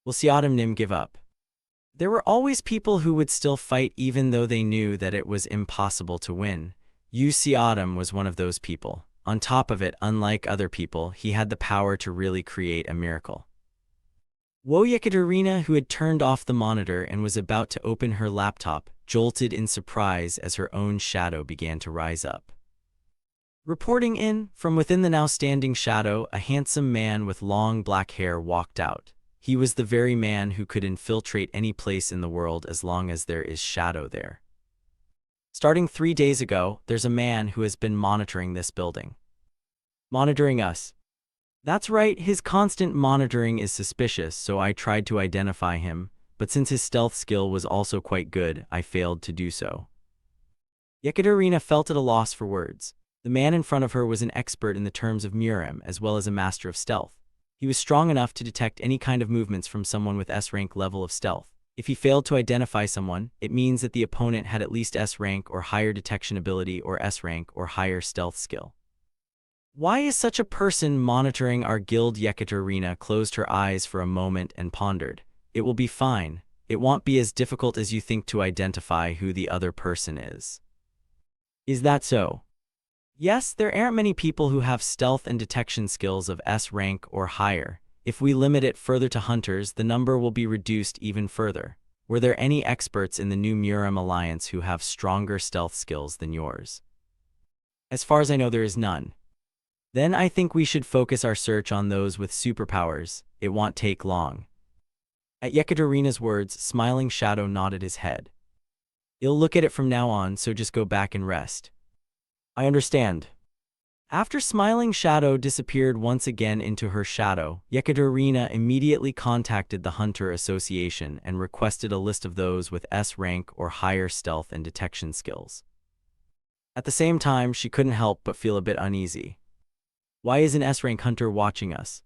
[SPEAKER 2] will Siadam Nim give up? There were always people who would still fight even though they knew that it was impossible to win. Siadam was one of those people. On top of it, unlike other people, he had the power to really create a miracle. Yekaterina, who had turned off the monitor and was about to open her laptop, jolted in surprise as her own shadow began to rise up. Reporting in, from within the now standing shadow, a handsome man with long black hair walked out. He was the very man who could infiltrate any place in the world as long as there is shadow there. Starting 3 days ago, there's a man who has been monitoring this building. Monitoring us. That's right, his constant monitoring is suspicious, so I tried to identify him, but since his stealth skill was also quite good, I failed to do so. Yekaterina felt at a loss for words. The man in front of her was an expert in the terms of Murem as well as a master of stealth. He was strong enough to detect any kind of movements from someone with S-rank level of stealth. If he failed to identify someone, it means that the opponent had at least S-rank or higher detection ability or S-rank or higher stealth skill. Why is such a person monitoring our guild? Yekaterina closed her eyes for a moment and pondered. It will be fine. It won't be as difficult as you think to identify who the other person is. Is that so? Yes, there aren't many people who have stealth and detection skills of S rank or higher. If we limit it further to hunters, the number will be reduced even further. Were there any experts in the new Murem Alliance who have stronger stealth skills than yours? As far as I know, there is none. Then I think we should focus our search on those with superpowers. It won't take long. At Yekaterina's words, Smiling Shadow nodded his head. You'll look at it from now on, so just go back and rest. I understand. After Smiling Shadow disappeared once again into her shadow, Yekaterina immediately contacted the Hunter Association and requested a list of those with S rank or higher stealth and detection skills. At the same time, she couldn't help but feel a bit uneasy. Why is an S-rank hunter watching us?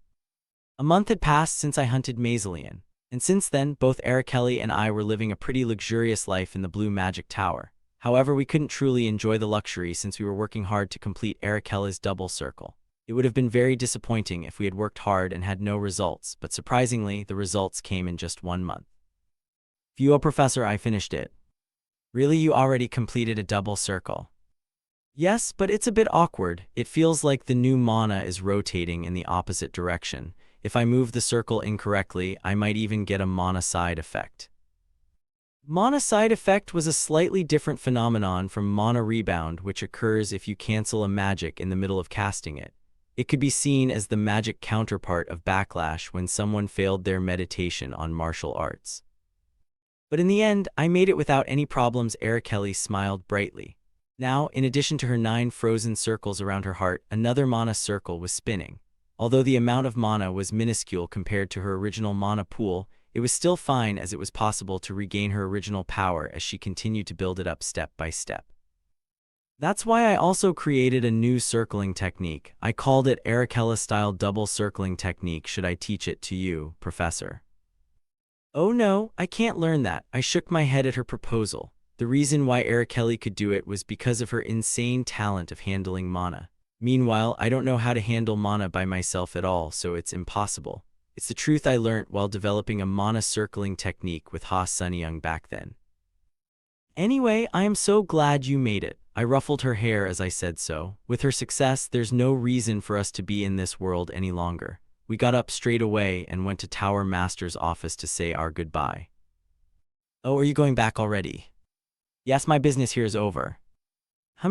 [SPEAKER 2] A month had passed since I hunted Mazelian, and since then, both Arakeli and I were living a pretty luxurious life in the Blue Magic Tower. However, we couldn't truly enjoy the luxury since we were working hard to complete Arakeli's double circle. It would have been very disappointing if we had worked hard and had no results, but surprisingly, the results came in just 1 month. View Professor, I finished it. Really, you already completed a double circle? Yes, but it's a bit awkward. It feels like the new mana is rotating in the opposite direction. If I move the circle incorrectly, I might even get a mana side effect. Mana side effect was a slightly different phenomenon from mana rebound, which occurs if you cancel a magic in the middle of casting it. It could be seen as the magic counterpart of backlash when someone failed their meditation on martial arts. But in the end, I made it without any problems. Arakeli smiled brightly. Now, in addition to her 9 frozen circles around her heart, another mana circle was spinning. Although the amount of mana was minuscule compared to her original mana pool, it was still fine as it was possible to regain her original power as she continued to build it up step by step. That's why I also created a new circling technique. I called it Arakela-style double circling technique. Should I teach it to you, Professor? Oh no, I can't learn that. I shook my head at her proposal. The reason why Arakeli could do it was because of her insane talent of handling mana. Meanwhile, I don't know how to handle mana by myself at all, so it's impossible. It's the truth I learnt while developing a mana circling technique with Ha Sunyoung back then. Anyway, I am so glad you made it. I ruffled her hair as I said so. With her success, there's no reason for us to be in this world any longer. We got up straight away and went to Tower Master's office to say our goodbye. Oh, are you going back already? Yes, my business here is over.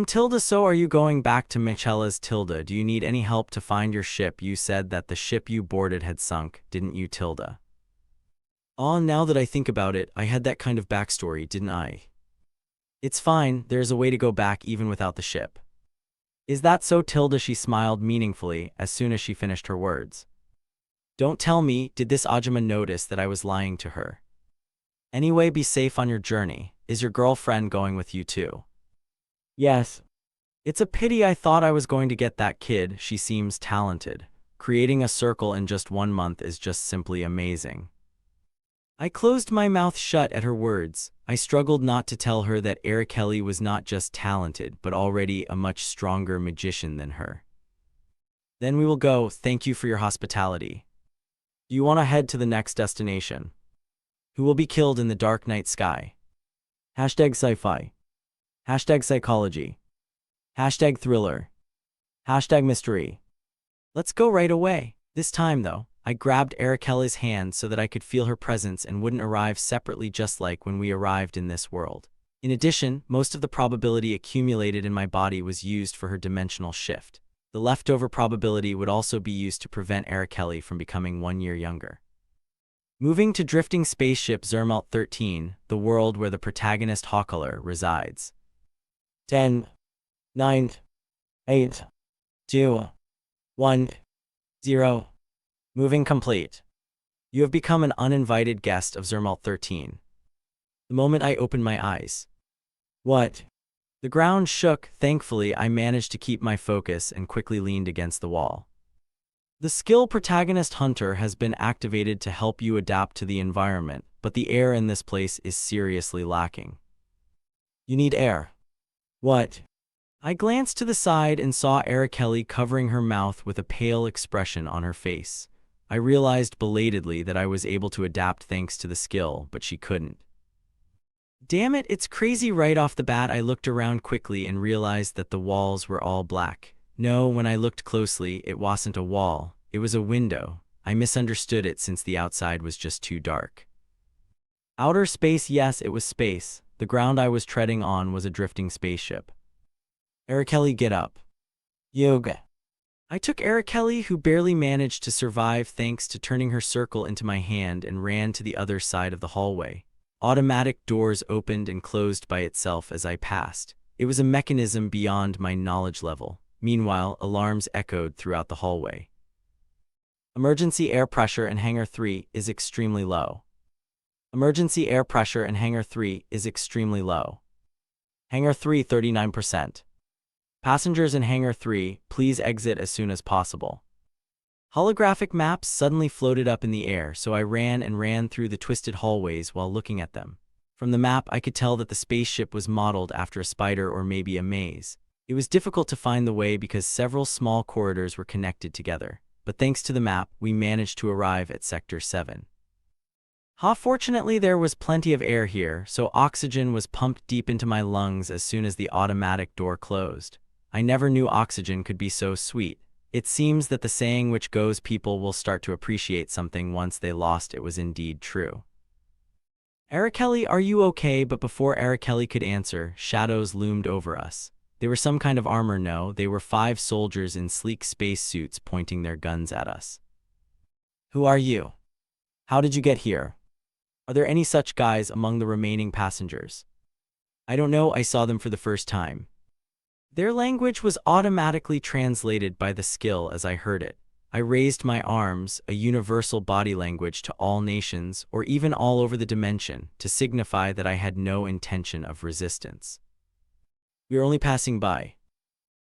[SPEAKER 2] Tilda, so are you going back to Michela's? Tilda, do you need any help to find your ship? You said that the ship you boarded had sunk, didn't you, Tilda? Oh, now that I think about it, I had that kind of backstory, didn't I? It's fine, there's a way to go back even without the ship. Is that so, Tilda? She smiled meaningfully as soon as she finished her words. Don't tell me, did this Ajima notice that I was lying to her? Anyway, be safe on your journey. Is your girlfriend going with you too? Yes. It's a pity. I thought I was going to get that kid. She seems talented. Creating a circle in just 1 month is just simply amazing. I closed my mouth shut at her words. I struggled not to tell her that Arakeli was not just talented, but already a much stronger magician than her. Then we will go. Thank you for your hospitality. Do you want to head to the next destination? Who will be killed in the dark night sky? Hashtag sci-fi. Hashtag psychology. Hashtag thriller. Hashtag mystery. Let's go right away. This time, though, I grabbed Arakeli's hand so that I could feel her presence and wouldn't arrive separately, just like when we arrived in this world. In addition, most of the probability accumulated in my body was used for her dimensional shift. The leftover probability would also be used to prevent Arakeli from becoming 1 year younger. Moving to drifting spaceship Zermatt 13, the world where the protagonist Hawkcolor resides. 10, 9, 8, 2, 1, 0. Moving complete. You have become an uninvited guest of Zermatt 13. The moment I opened my eyes. What? The ground shook. Thankfully, I managed to keep my focus and quickly leaned against the wall. The skill Protagonist Hunter has been activated to help you adapt to the environment, but the air in this place is seriously lacking. You need air. What? I glanced to the side and saw Araceli covering her mouth with a pale expression on her face. I realized belatedly that I was able to adapt thanks to the skill, but she couldn't. Damn it, it's crazy. Right off the bat, I looked around quickly and realized that the walls were all black. No, when I looked closely, it wasn't a wall, it was a window. I misunderstood it since the outside was just too dark. Outer space, yes, it was space. The ground I was treading on was a drifting spaceship. Araceli, get up. Yoga. I took Araceli, who barely managed to survive thanks to turning her circle into my hand, and ran to the other side of the hallway. Automatic doors opened and closed by itself as I passed. It was a mechanism beyond my knowledge level. Meanwhile, alarms echoed throughout the hallway. Emergency air pressure in Hangar 3 is extremely low. Emergency air pressure in Hangar 3 is extremely low. Hangar 3, 39%. Passengers in Hangar 3, please exit as soon as possible. Holographic maps suddenly floated up in the air, so I ran through the twisted hallways while looking at them. From the map, I could tell that the spaceship was modeled after a spider or maybe a maze. It was difficult to find the way because several small corridors were connected together, but thanks to the map, we managed to arrive at Sector 7. Fortunately, there was plenty of air here, so oxygen was pumped deep into my lungs as soon as the automatic door closed. I never knew oxygen could be so sweet. It seems that the saying which goes people will start to appreciate something once they lost it was indeed true. Araceli, are you okay? But before Araceli could answer, shadows loomed over us. They were some kind of armor. No, they were 5 soldiers in sleek space suits pointing their guns at us. Who are you? How did you get here? Are there any such guys among the remaining passengers? I don't know, I saw them for the first time. Their language was automatically translated by the skill as I heard it. I raised my arms, a universal body language to all nations or even all over the dimension, to signify that I had no intention of resistance. We are only passing by.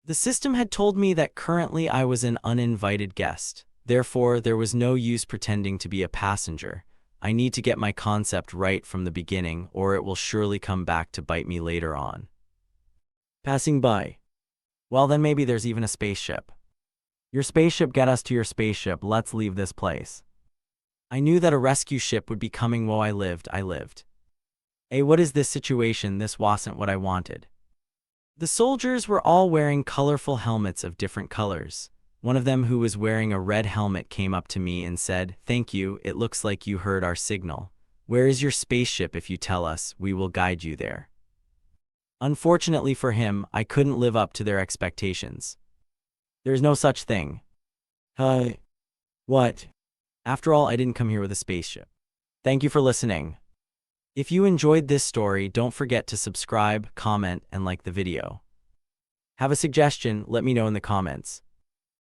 [SPEAKER 2] The system had told me that currently I was an uninvited guest. Therefore, there was no use pretending to be a passenger. I need to get my concept right from the beginning, or it will surely come back to bite me later on. Passing by. Well, then maybe there's even a spaceship. Your spaceship, get us to your spaceship, let's leave this place. I knew that a rescue ship would be coming while I lived. Hey, what is this situation? This wasn't what I wanted. The soldiers were all wearing colorful helmets of different colors. One of them, who was wearing a red helmet, came up to me and said, "Thank you, it looks like you heard our signal. Where is your spaceship? If you tell us, we will guide you there." Unfortunately for him, I couldn't live up to their expectations. There's no such thing. What? After all, I didn't come here with a spaceship. Thank you for listening. If you enjoyed this story, don't forget to subscribe, comment, and like the video. Have a suggestion? Let me know in the comments.